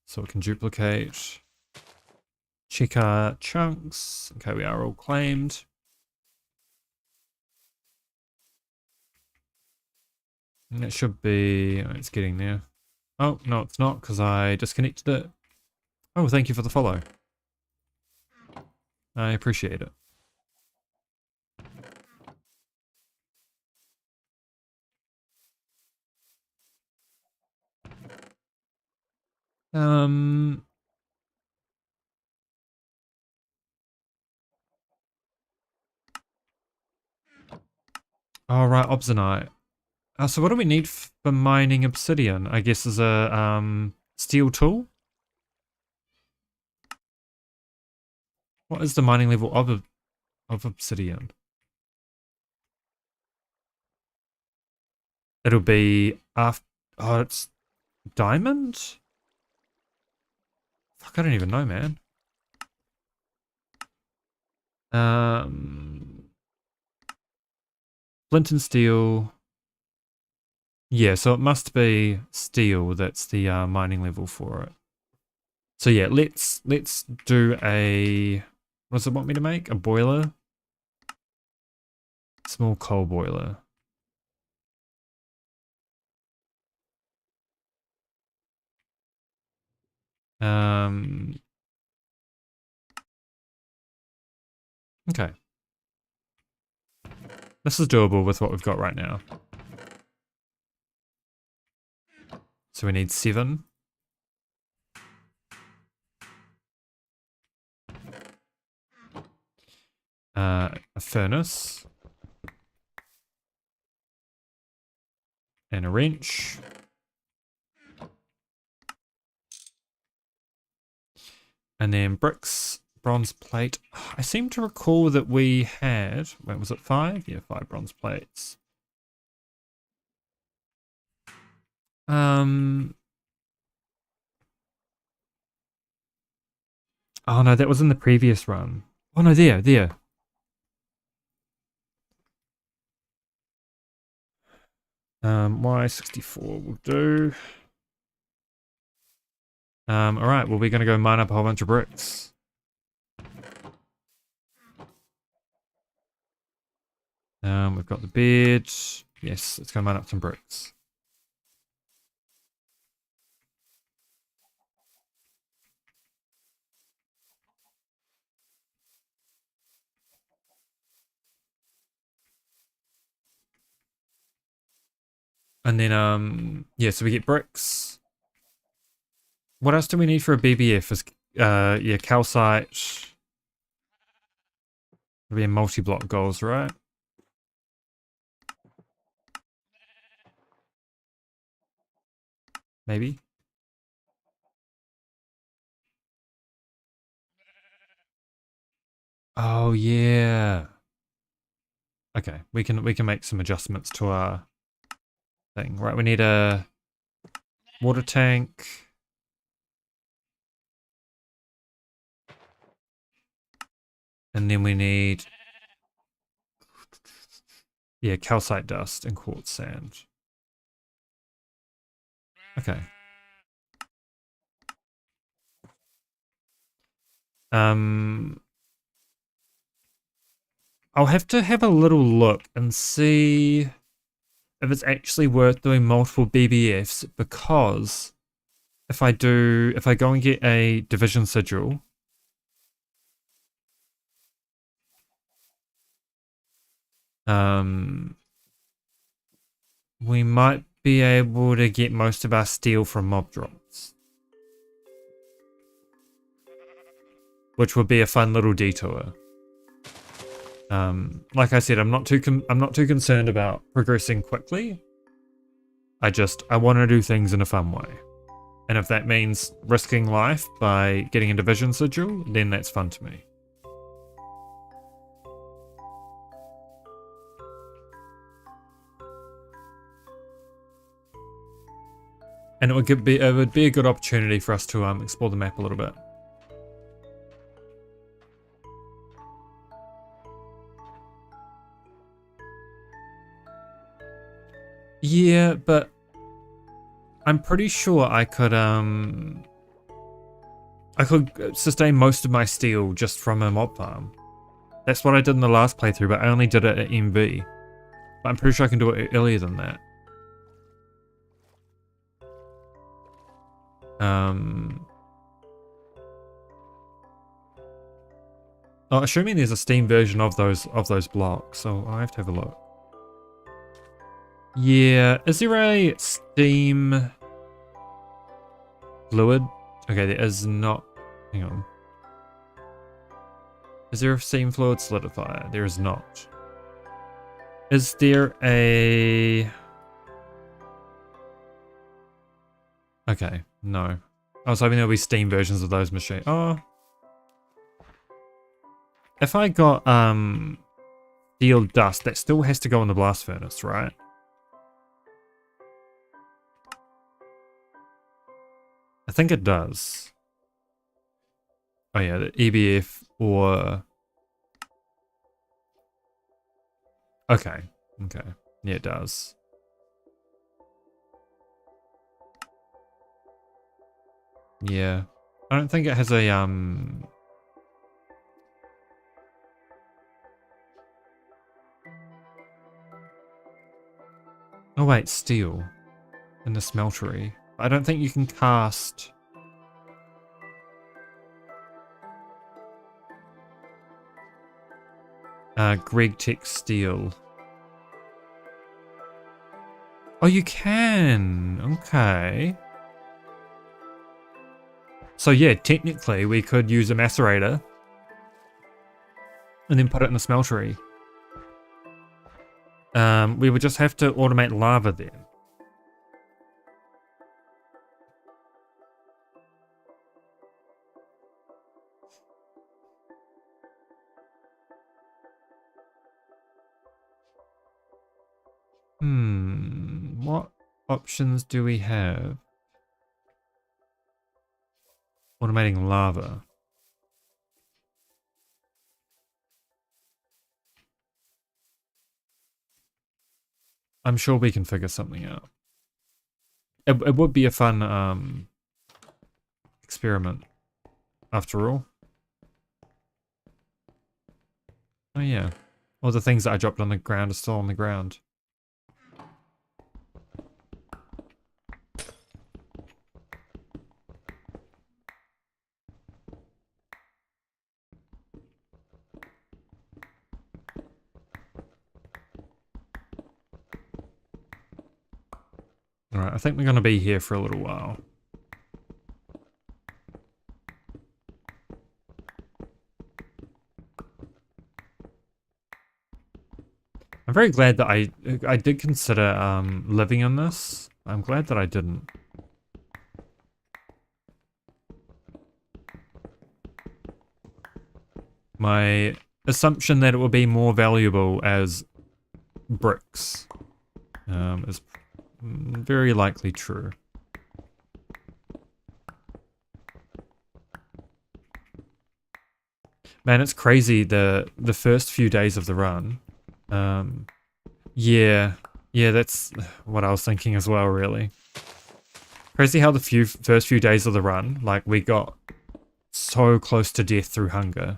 so it can duplicate. Check our chunks. Okay, we are all claimed. And it should be, oh, it's getting there. Oh, no, it's not because I disconnected it. Oh, thank you for the follow. I appreciate it. Oh, right, obsidian. So what do we need for mining obsidian? I guess is a steel tool. What is the mining level of obsidian? It'll be after. Oh, it's diamond. Fuck, I don't even know, man. Flint and steel. Yeah, so it must be steel. That's the mining level for it. So yeah, let's do a. What does it want me to make? A boiler. Small coal boiler. Okay. This is doable with what we've got right now. So we need 7. A furnace. And a wrench. And then bricks, bronze plate. I seem to recall that we had, wait, was it 5? Yeah, 5 bronze plates. Oh no, that was in the previous run. Oh no, there. Y64 will do. Alright, well we're gonna go mine up a whole bunch of bricks. We've got the bed. Yes, let's go mine up some bricks. And then, yeah, so we get bricks. What else do we need for a BBF? Is, yeah, calcite. It'll be a multi-block goals, right? Maybe. Oh yeah. Okay, we can make some adjustments to our thing. Right, we need a water tank. And then we need, yeah, calcite dust and quartz sand. Okay. I'll have to have a little look and see if it's actually worth doing multiple BBFs, because if I go and get a division sigil, we might be able to get most of our steel from mob drops, which would be a fun little detour. Like I said, I'm not too concerned about progressing quickly. I want to do things in a fun way, and if that means risking life by getting a division sigil, then that's fun to me. And it would be a good opportunity for us to explore the map a little bit. Yeah, but I'm pretty sure I could sustain most of my steel just from a mob farm. That's what I did in the last playthrough, but I only did it at MV. But I'm pretty sure I can do it earlier than that. Oh, assuming there's a Steam version of those blocks, so I have to have a look. Yeah, is there a Steam fluid? Okay, there is not. Hang on. Is there a Steam fluid solidifier? There is not. Is there a... Okay, no. I was hoping there'll be Steam versions of those machines. Oh. If I got steel dust, that still has to go in the blast furnace, right? I think it does. Oh yeah, the EBF or... Okay, okay. Yeah, it does. Yeah. I don't think it has a, Oh wait, steel. In the smeltery. I don't think you can cast... Greg Tech Steel. Oh, you can! Okay. So yeah, technically we could use a macerator and then put it in the smeltery. We would just have to automate lava then. What options do we have? Automating lava. I'm sure we can figure something out. It would be a fun experiment, after all. Oh yeah. All the things that I dropped on the ground are still on the ground. Alright, I think we're going to be here for a little while. I'm very glad that I did consider living in this. I'm glad that I didn't. My assumption that it would be more valuable as bricks is very likely true. Man, it's crazy the first few days of the run. Yeah, yeah, that's what I was thinking as well, really. Crazy how the first few days of the run, like, we got so close to death through hunger.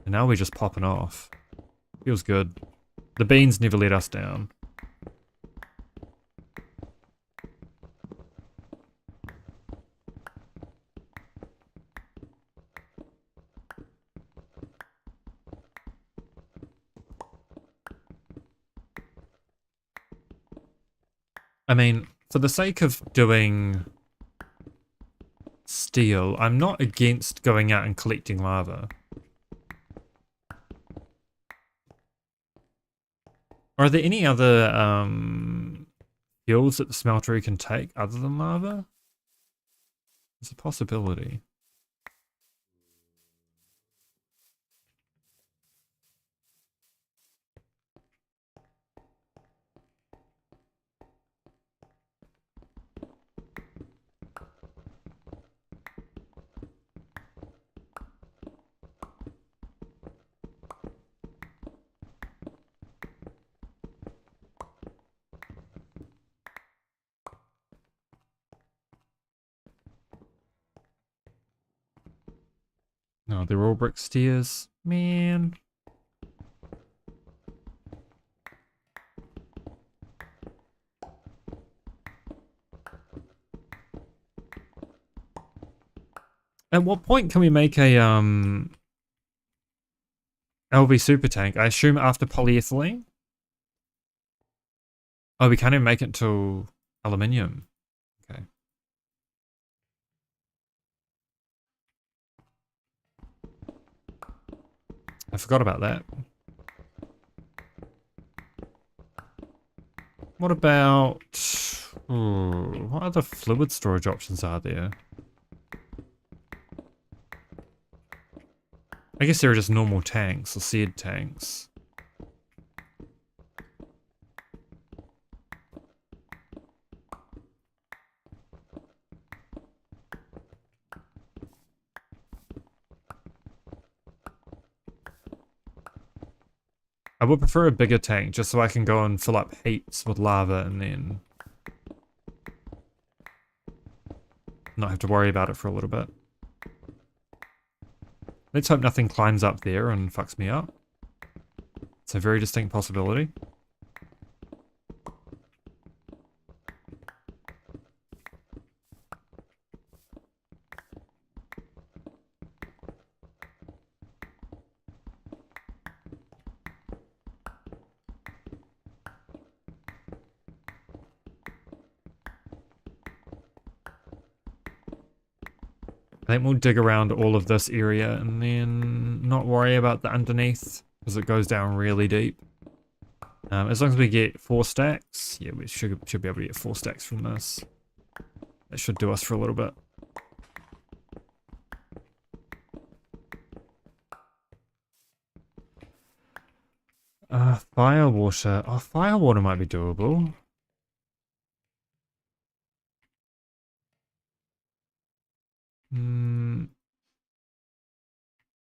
And now we're just popping off. Feels good. The beans never let us down. I mean, for the sake of doing steel, I'm not against going out and collecting lava. Are there any other fuels that the smeltery can take other than lava? It's a possibility. No, they're all brick stairs. Man. At what point can we make a LV super tank? I assume after polyethylene? Oh, we can't even make it to aluminium. Okay. I forgot about that. What about... Ooh, what other fluid storage options are there? I guess there are just normal tanks or seared tanks. I would prefer a bigger tank just so I can go and fill up heaps with lava and then not have to worry about it for a little bit. Let's hope nothing climbs up there and fucks me up. It's a very distinct possibility. I think we'll dig around all of this area and then not worry about the underneath because it goes down really deep. As long as we get 4 stacks, yeah, we should be able to get 4 stacks from this. That should do us for a little bit. Firewater. Oh, firewater might be doable.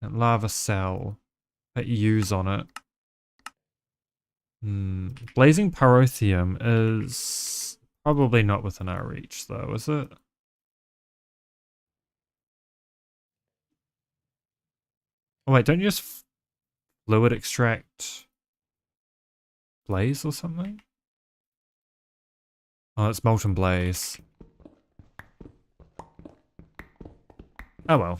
That lava cell. Put use on it. Blazing pyrotheum is probably not within our reach, though, is it? Oh wait, don't you just fluid extract blaze or something? Oh, it's molten blaze. Oh well,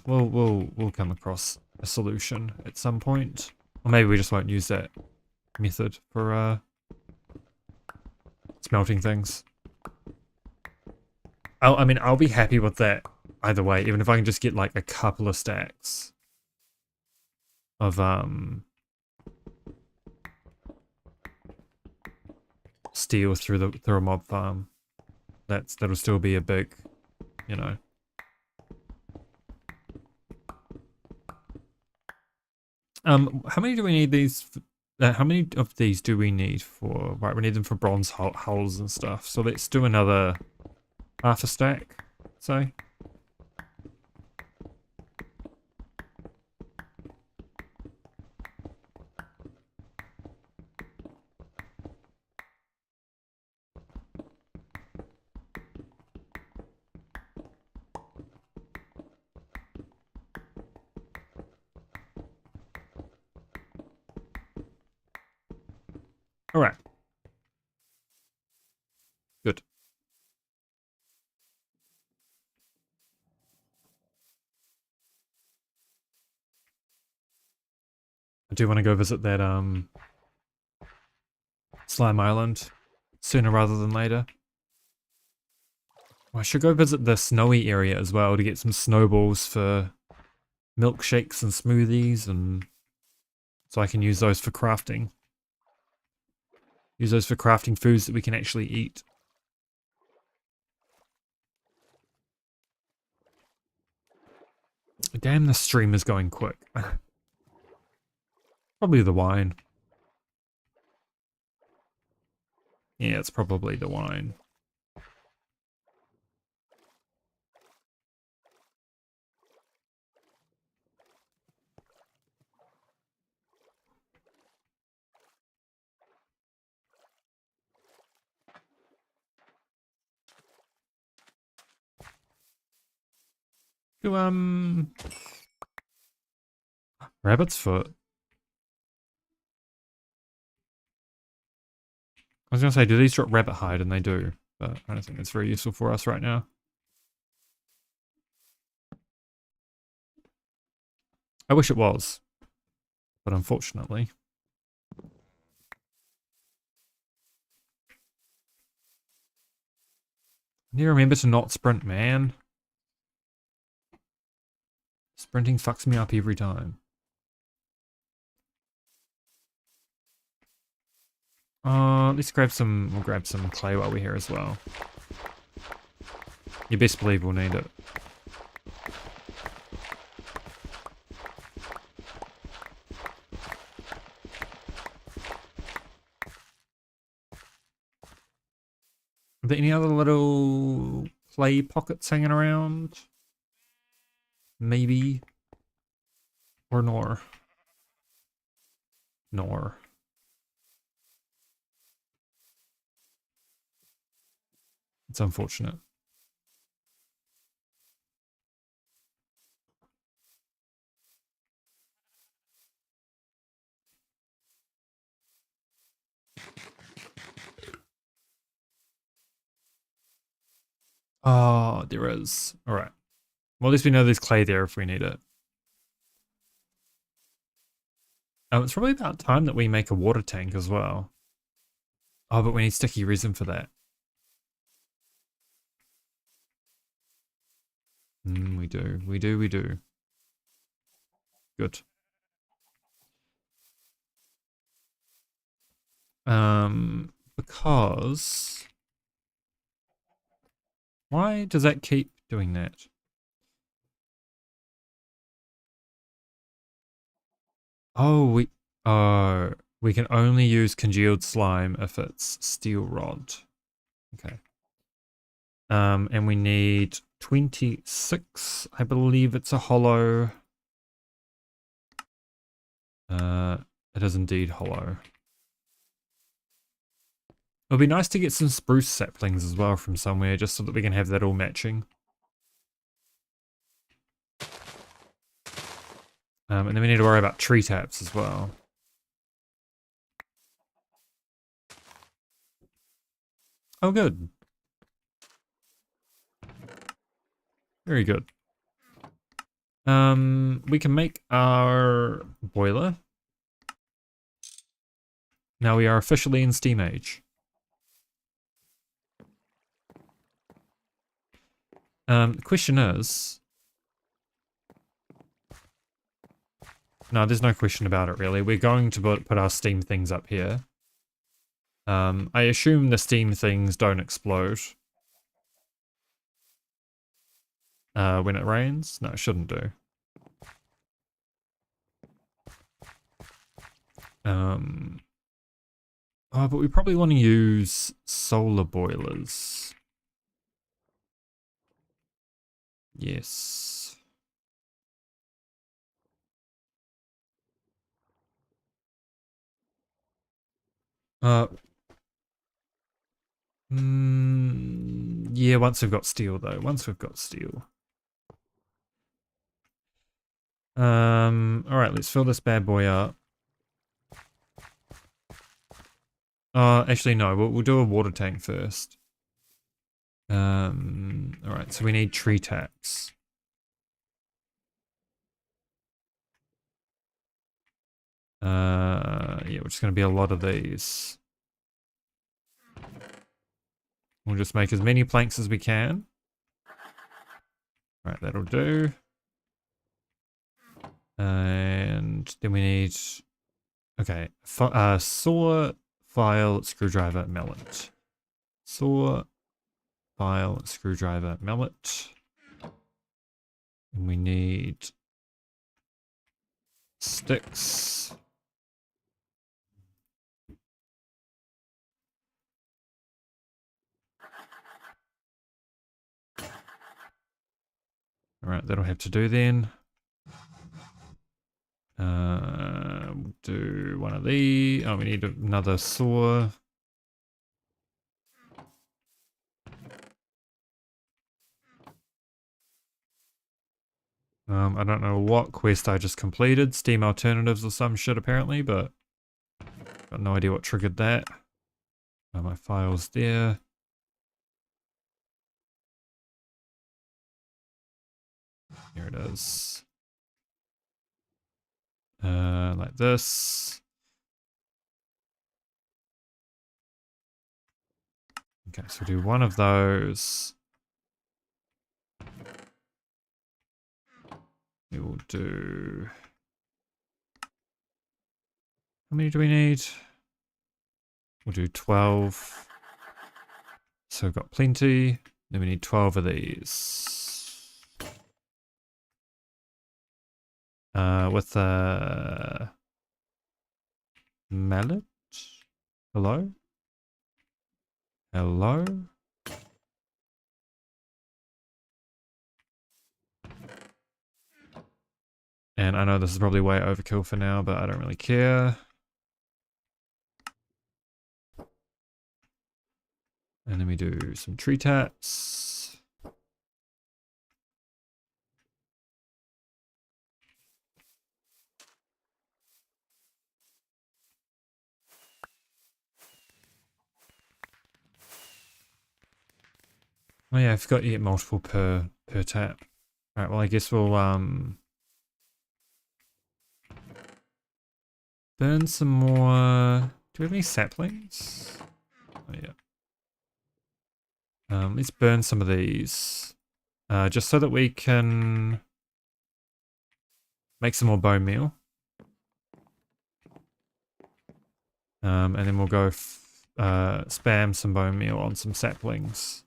we'll come across a solution at some point, or maybe we just won't use that method for smelting things. I mean, I'll be happy with that either way, even if I can just get like a couple of stacks of steel through a mob farm. That'll still be a big, you know. How many do we need these? How many of these do we need for? Right, we need them for bronze hulls and stuff. So let's do another half a stack. So All right. Good. I do want to go visit that Slime Island sooner rather than later. I should go visit the snowy area as well to get some snowballs for milkshakes and smoothies, and so I can use those for crafting. Use those for crafting foods that we can actually eat. Damn, the stream is going quick. Probably the wine. Yeah, it's probably the wine. Do, rabbit's foot. I was gonna say, do these drop rabbit hide? And they do, but I don't think it's very useful for us right now. I wish it was, but unfortunately. I need to remember to not sprint, man. Sprinting fucks me up every time. Let's grab some, we'll grab some clay while we're here as well. You best believe we'll need it. Are there any other little clay pockets hanging around? Maybe. Or nor. Nor. It's unfortunate. Oh, there is. Alright. Well, at least we know there's clay there if we need it. It's probably about time that we make a water tank as well. Oh, but we need sticky resin for that. We do. We do. We do. Good. Because... Why does that keep doing that? Oh, we can only use congealed slime if it's steel rod. Okay. And we need 26. I believe it's a hollow. It is indeed hollow. It would be nice to get some spruce saplings as well from somewhere, just so that we can have that all matching. And then we need to worry about tree taps as well. Oh, good. Very good. We can make our boiler. Now we are officially in Steam Age. The question is... No, there's no question about it, really. We're going to put our Steam things up here. I assume the Steam things don't explode. When it rains? No, it shouldn't do. Oh, but we probably want to use solar boilers. Yes. Yeah, once we've got steel though. Once we've got steel. Alright, let's fill this bad boy up. Actually, no. We'll do a water tank first. Alright, so we need tree taps. Yeah, we're just going to be a lot of these. We'll just make as many planks as we can. Right, that'll do. And then we need... Okay, saw, file, screwdriver, mallet. Saw, file, screwdriver, mallet. And we need sticks. Alright, that'll have to do then. We'll do one of these. Oh, we need another saw. I don't know what quest I just completed. Steam alternatives or some shit apparently, but got no idea what triggered that. My file's there. Here it is. Like this. Okay, so we'll do one of those. We will do... How many do we need? We'll do 12. So we've got plenty. Then we need 12 of these. With a mallet? Hello? Hello? And I know this is probably way overkill for now, but I don't really care. And then we do some tree taps. Oh yeah, I forgot you get multiple per tap. Alright, well I guess we'll burn some more. Do we have any saplings? Oh yeah. Let's burn some of these. Just so that we can make some more bone meal. And then we'll go spam some bone meal on some saplings.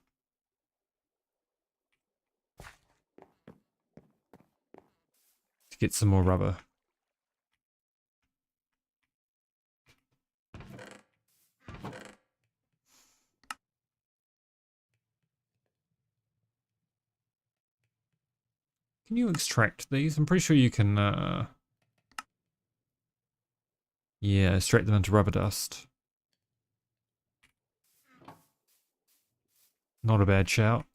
To get some more rubber. Can you extract these? I'm pretty sure you can, yeah, extract them into rubber dust. Not a bad shout.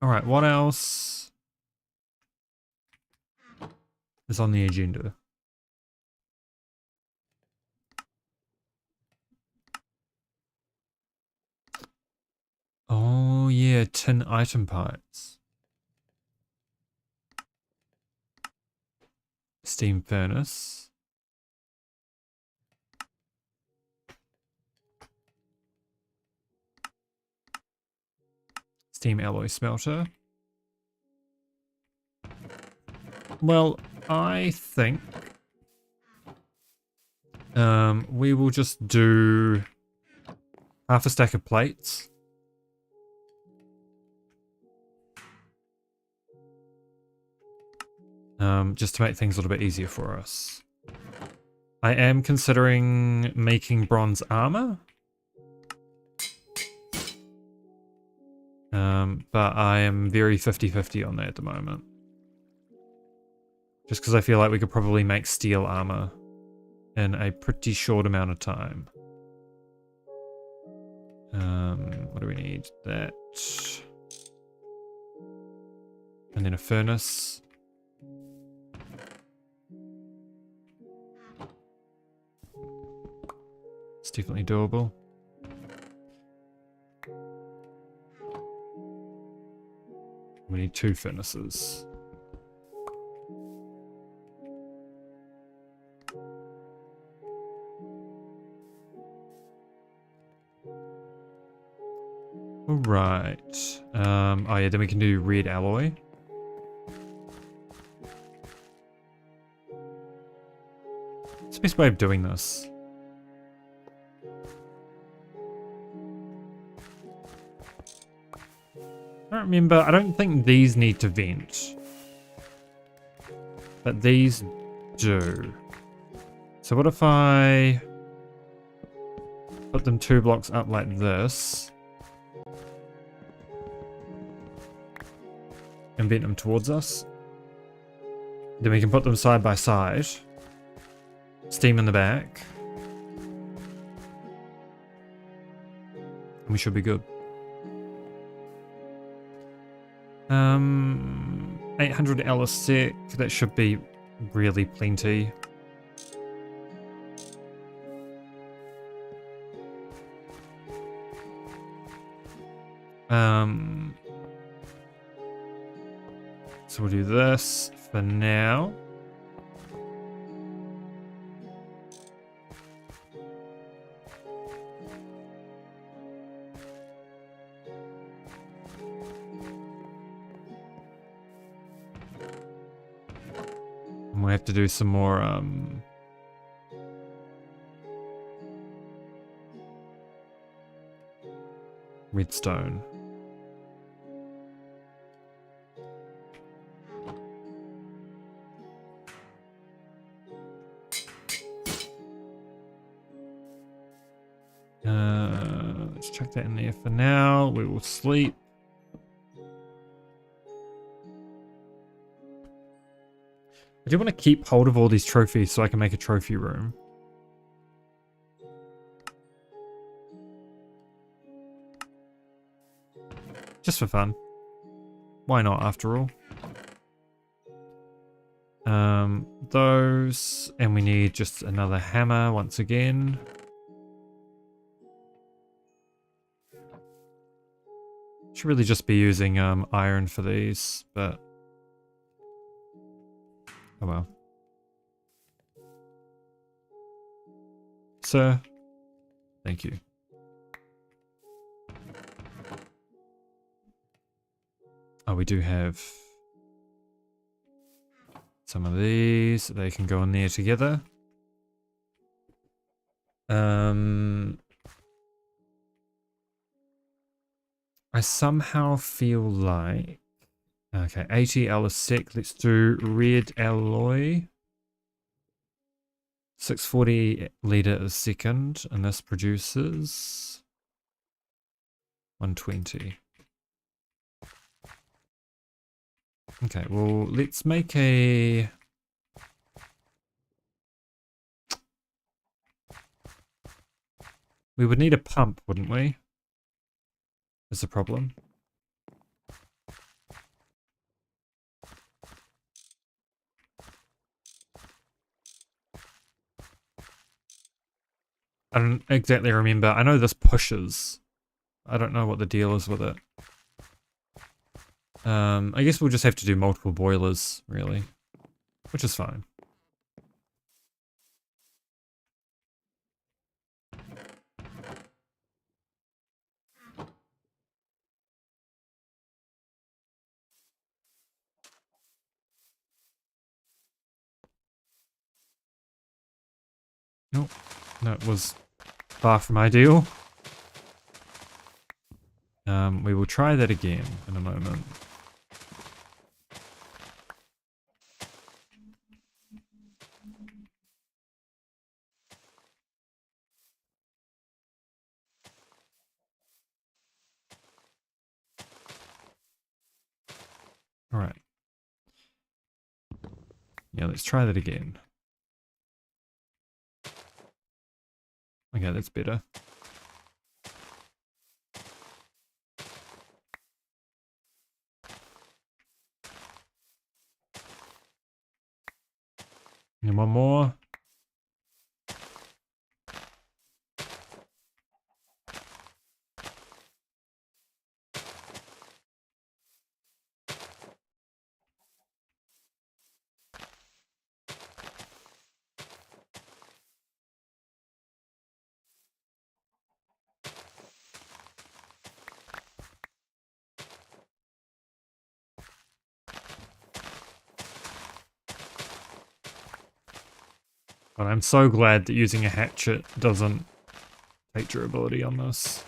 Alright, what else is on the agenda? Oh yeah, tin item parts. Steam furnace. Steam alloy smelter. Well, I think we will just do half a stack of plates. Just to make things a little bit easier for us. I am considering making bronze armor. But I am very 50-50 on that at the moment. Just because I feel like we could probably make steel armor in a pretty short amount of time. What do we need? That. And then a furnace. It's definitely doable. We need 2 furnaces. Alright. Oh yeah, then we can do red alloy. What's the best way of doing this? I don't remember. I don't think these need to vent. But these do. So what if I put them 2 blocks up like this and vent them towards us? Then we can put them side by side. Steam in the back. And we should be good. 800 L a sec. That should be really plenty. So we'll do this for now. And we'll have to do some more redstone. Let's chuck that in there for now. We will sleep. I do want to keep hold of all these trophies so I can make a trophy room. Just for fun. Why not, after all? Those, and we need just another hammer once again. Should really just be using iron for these, but oh well. Sir, thank you. Oh, we do have some of these. They can go in there together. I somehow feel like... Okay, 80 L a sec. Let's do red alloy. 640 litre a second. And this produces... 120. Okay, well, let's make a... We would need a pump, wouldn't we? Is the problem. I don't exactly remember. I know this pushes. I don't know what the deal is with it. I guess we'll just have to do multiple boilers, really. Which is fine. Nope. That was far from ideal. We will try that again in a moment. All right. Yeah, let's try that again. Okay, that's better. And one more. But I'm so glad that using a hatchet doesn't take durability on this.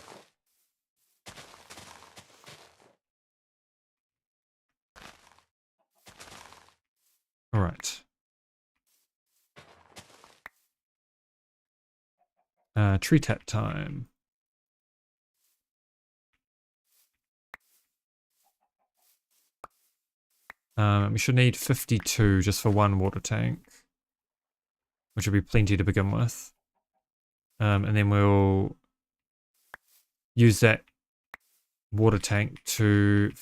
Alright. Tree tap time. We should need 52 just for one water tank, which would be plenty to begin with. And then we'll use that water tank to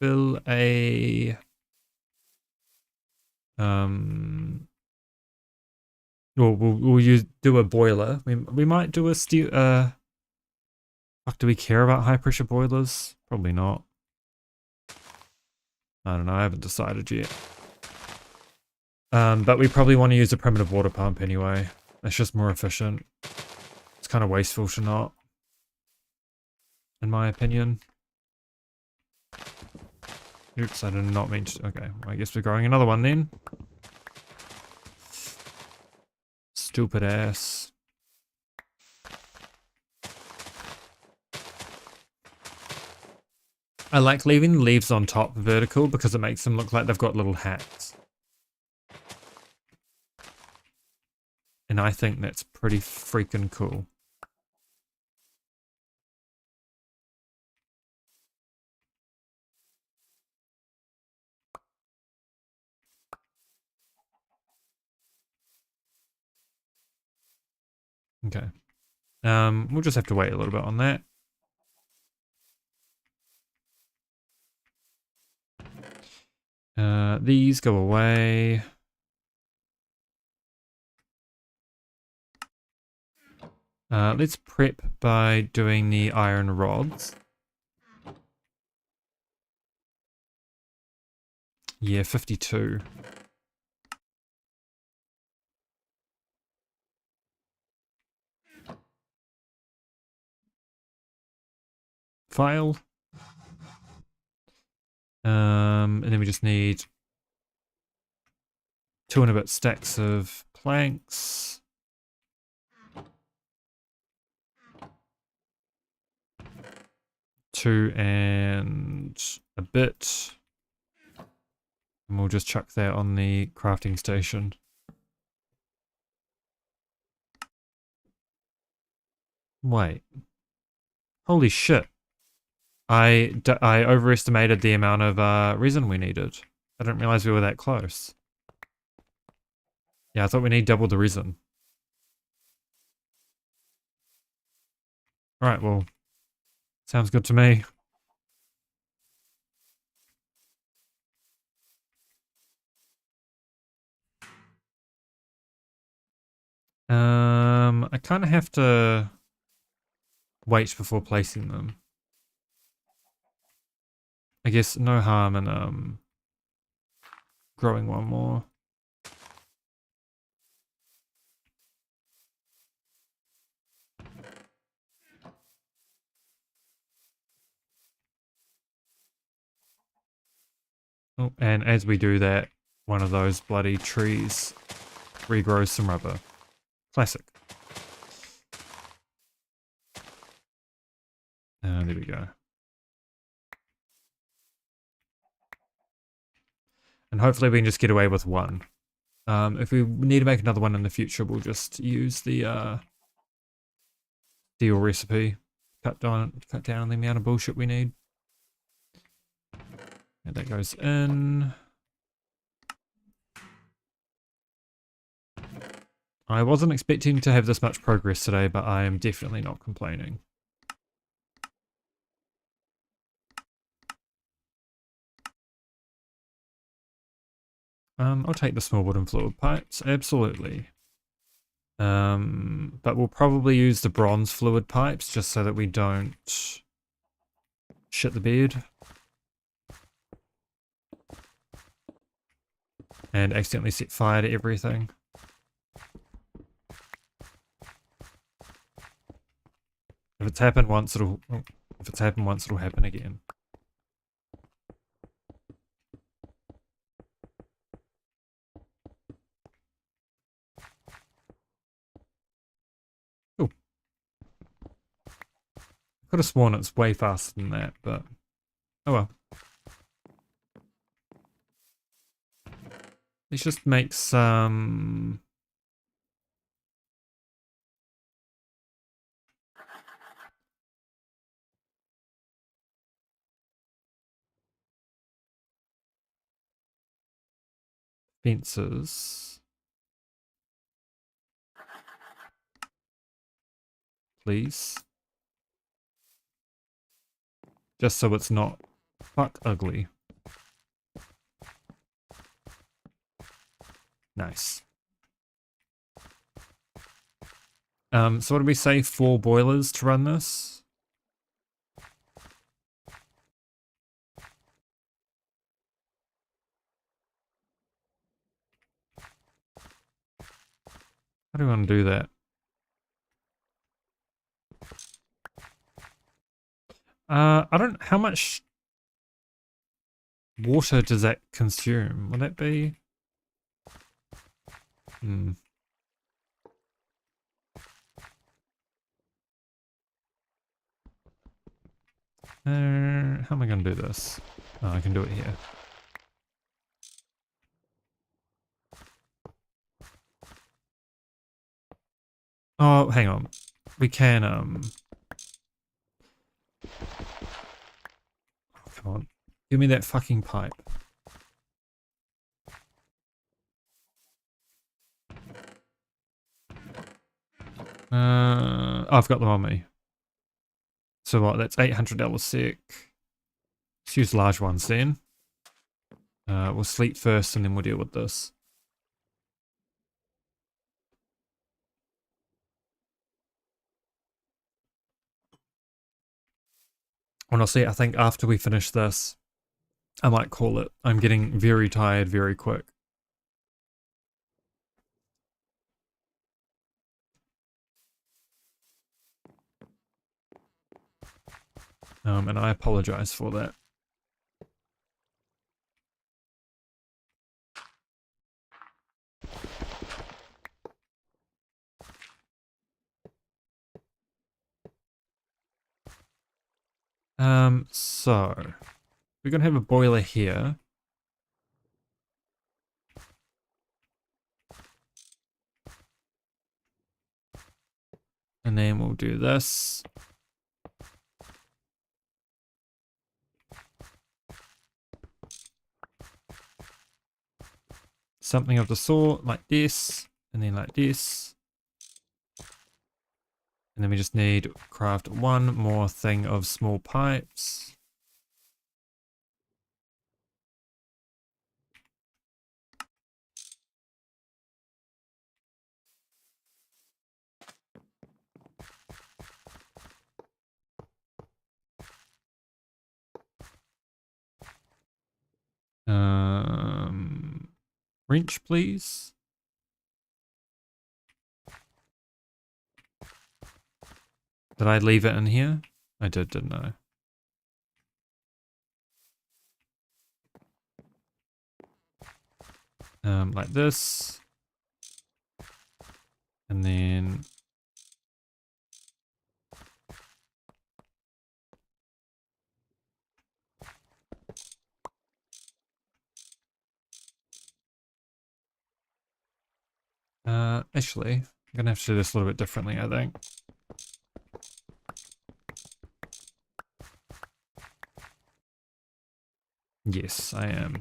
fill a we'll do a boiler. We might do a steel. Fuck, do we care about high pressure boilers? Probably not. I don't know. I haven't decided yet. But we probably want to use a primitive water pump anyway. It's just more efficient. It's kind of wasteful to not, in my opinion. Oops, I did not mean to. Okay, well, I guess we're growing another one then. Stupid ass. I like leaving the leaves on top vertical because it makes them look like they've got little hats. And I think that's pretty freaking cool. Okay. We'll just have to wait a little bit on that. These go away. Let's prep by doing the iron rods. Yeah, 52. File. And then we just need 2 and a bit stacks of planks. Two and a bit. And we'll just chuck that on the crafting station. Wait. Holy shit. I overestimated the amount of resin we needed. I didn't realize we were that close. Yeah, I thought we need double the resin. Alright, well, sounds good to me. I kind of have to wait before placing them. I guess no harm in growing one more. Oh, and as we do that, one of those bloody trees regrows some rubber. Classic. There we go. And hopefully we can just get away with one. If we need to make another one in the future, we'll just use the steel recipe. Cut down on the amount of bullshit we need. And that goes in. I wasn't expecting to have this much progress today, but I am definitely not complaining. I'll take the small wooden fluid pipes, absolutely. But we'll probably use the bronze fluid pipes just so that we don't shit the bed. And accidentally set fire to everything. If it's happened once, it'll happen again. Could have sworn it's way faster than that, but oh well. Let's just make some... fences. Please. Just so it's not fuck ugly. Nice. So what did we say? 4 boilers to run this? How do we want to do that? I don't... How much water does that consume? Would that be... Hmm. How am I going to do this? Oh, I can do it here. Oh, hang on. We can, come on. Give me that fucking pipe. I've got them on me. So what, that's $800 sec. Let's use large ones then. We'll sleep first and then we'll deal with this. Honestly, I think after we finish this, I might call it. I'm getting very tired very quick. And I apologize for that. So we're gonna have a boiler here. And then we'll do this. Something of the sort, like this, and then like this. And then we just need craft one more thing of small pipes. Wrench, please. Did I leave it in here? I did, didn't I? Like this. And then... actually, I'm gonna have to do this a little bit differently, I think. Yes, I am.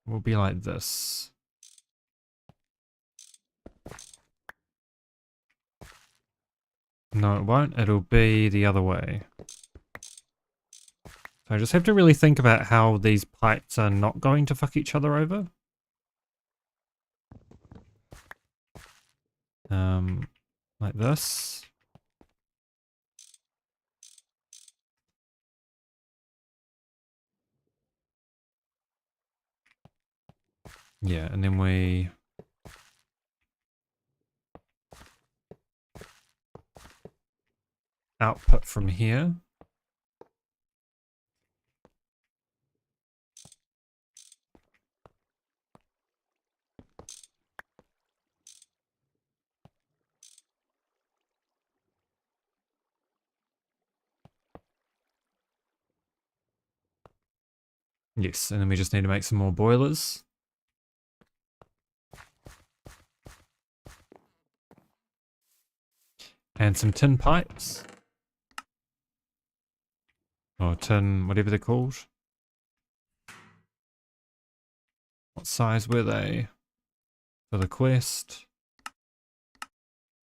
Will be like this. No, it won't. It'll be the other way. So I just have to really think about how these pipes are not going to fuck each other over. Like this. Yeah, and then we... output from here. Yes, and then we just need to make some more boilers. And some tin pipes. Or tin, whatever they're called. What size were they for the quest?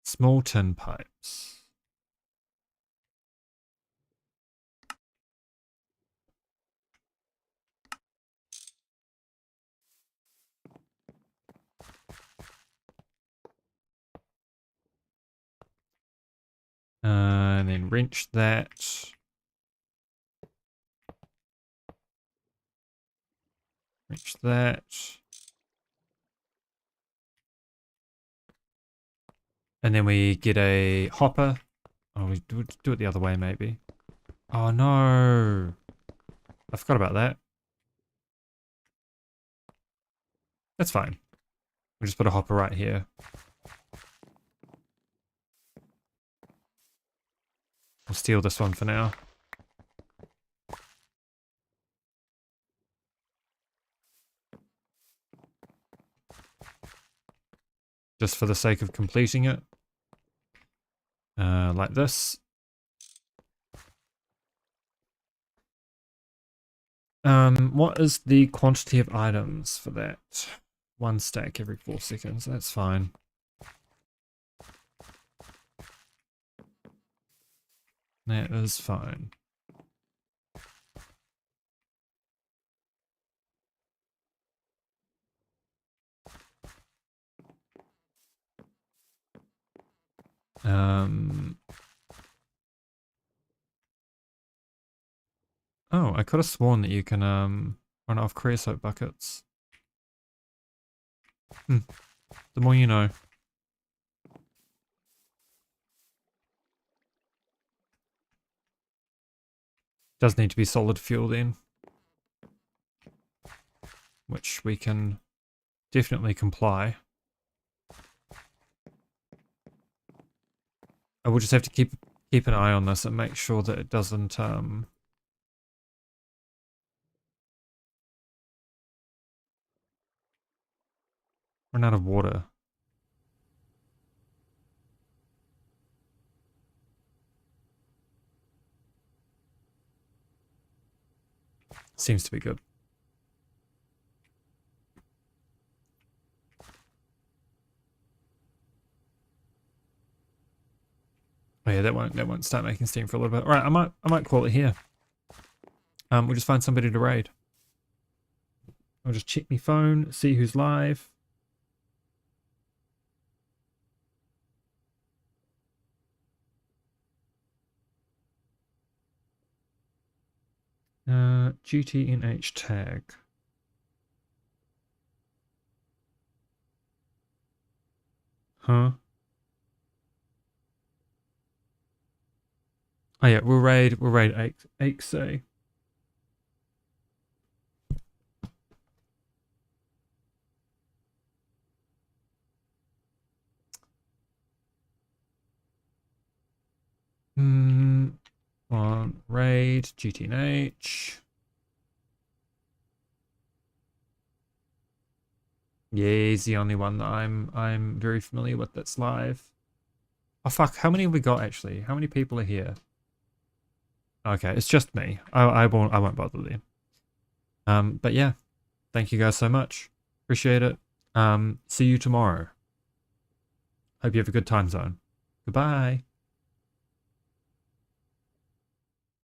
Small tin pipes. And then wrench that. Wrench that. And then we get a hopper. Oh, we do it the other way maybe. Oh no. I forgot about that. That's fine. We'll just put a hopper right here. We'll steal this one for now. Just for the sake of completing it. Like this. What is the quantity of items for that? 1 stack every 4 seconds. That's fine. That is fine. Oh, I could have sworn that you can run off creosote buckets. The more you know. Does need to be solid fuel then. Which we can definitely comply. I will just have to keep an eye on this and make sure that it doesn't run out of water. Seems to be good. Oh yeah, that won't start making steam for a little bit. All right, I might call it here. We'll just find somebody to raid. I'll just check my phone, see who's live. GTNH tag. Huh? Oh yeah, we'll raid 8C. On raid GTNH. Yeah, he's the only one that I'm very familiar with that's live. Oh fuck, how many have we got actually? How many people are here? Okay, it's just me. I won't bother them. But yeah, thank you guys so much. Appreciate it. See you tomorrow. Hope you have a good time zone. Goodbye.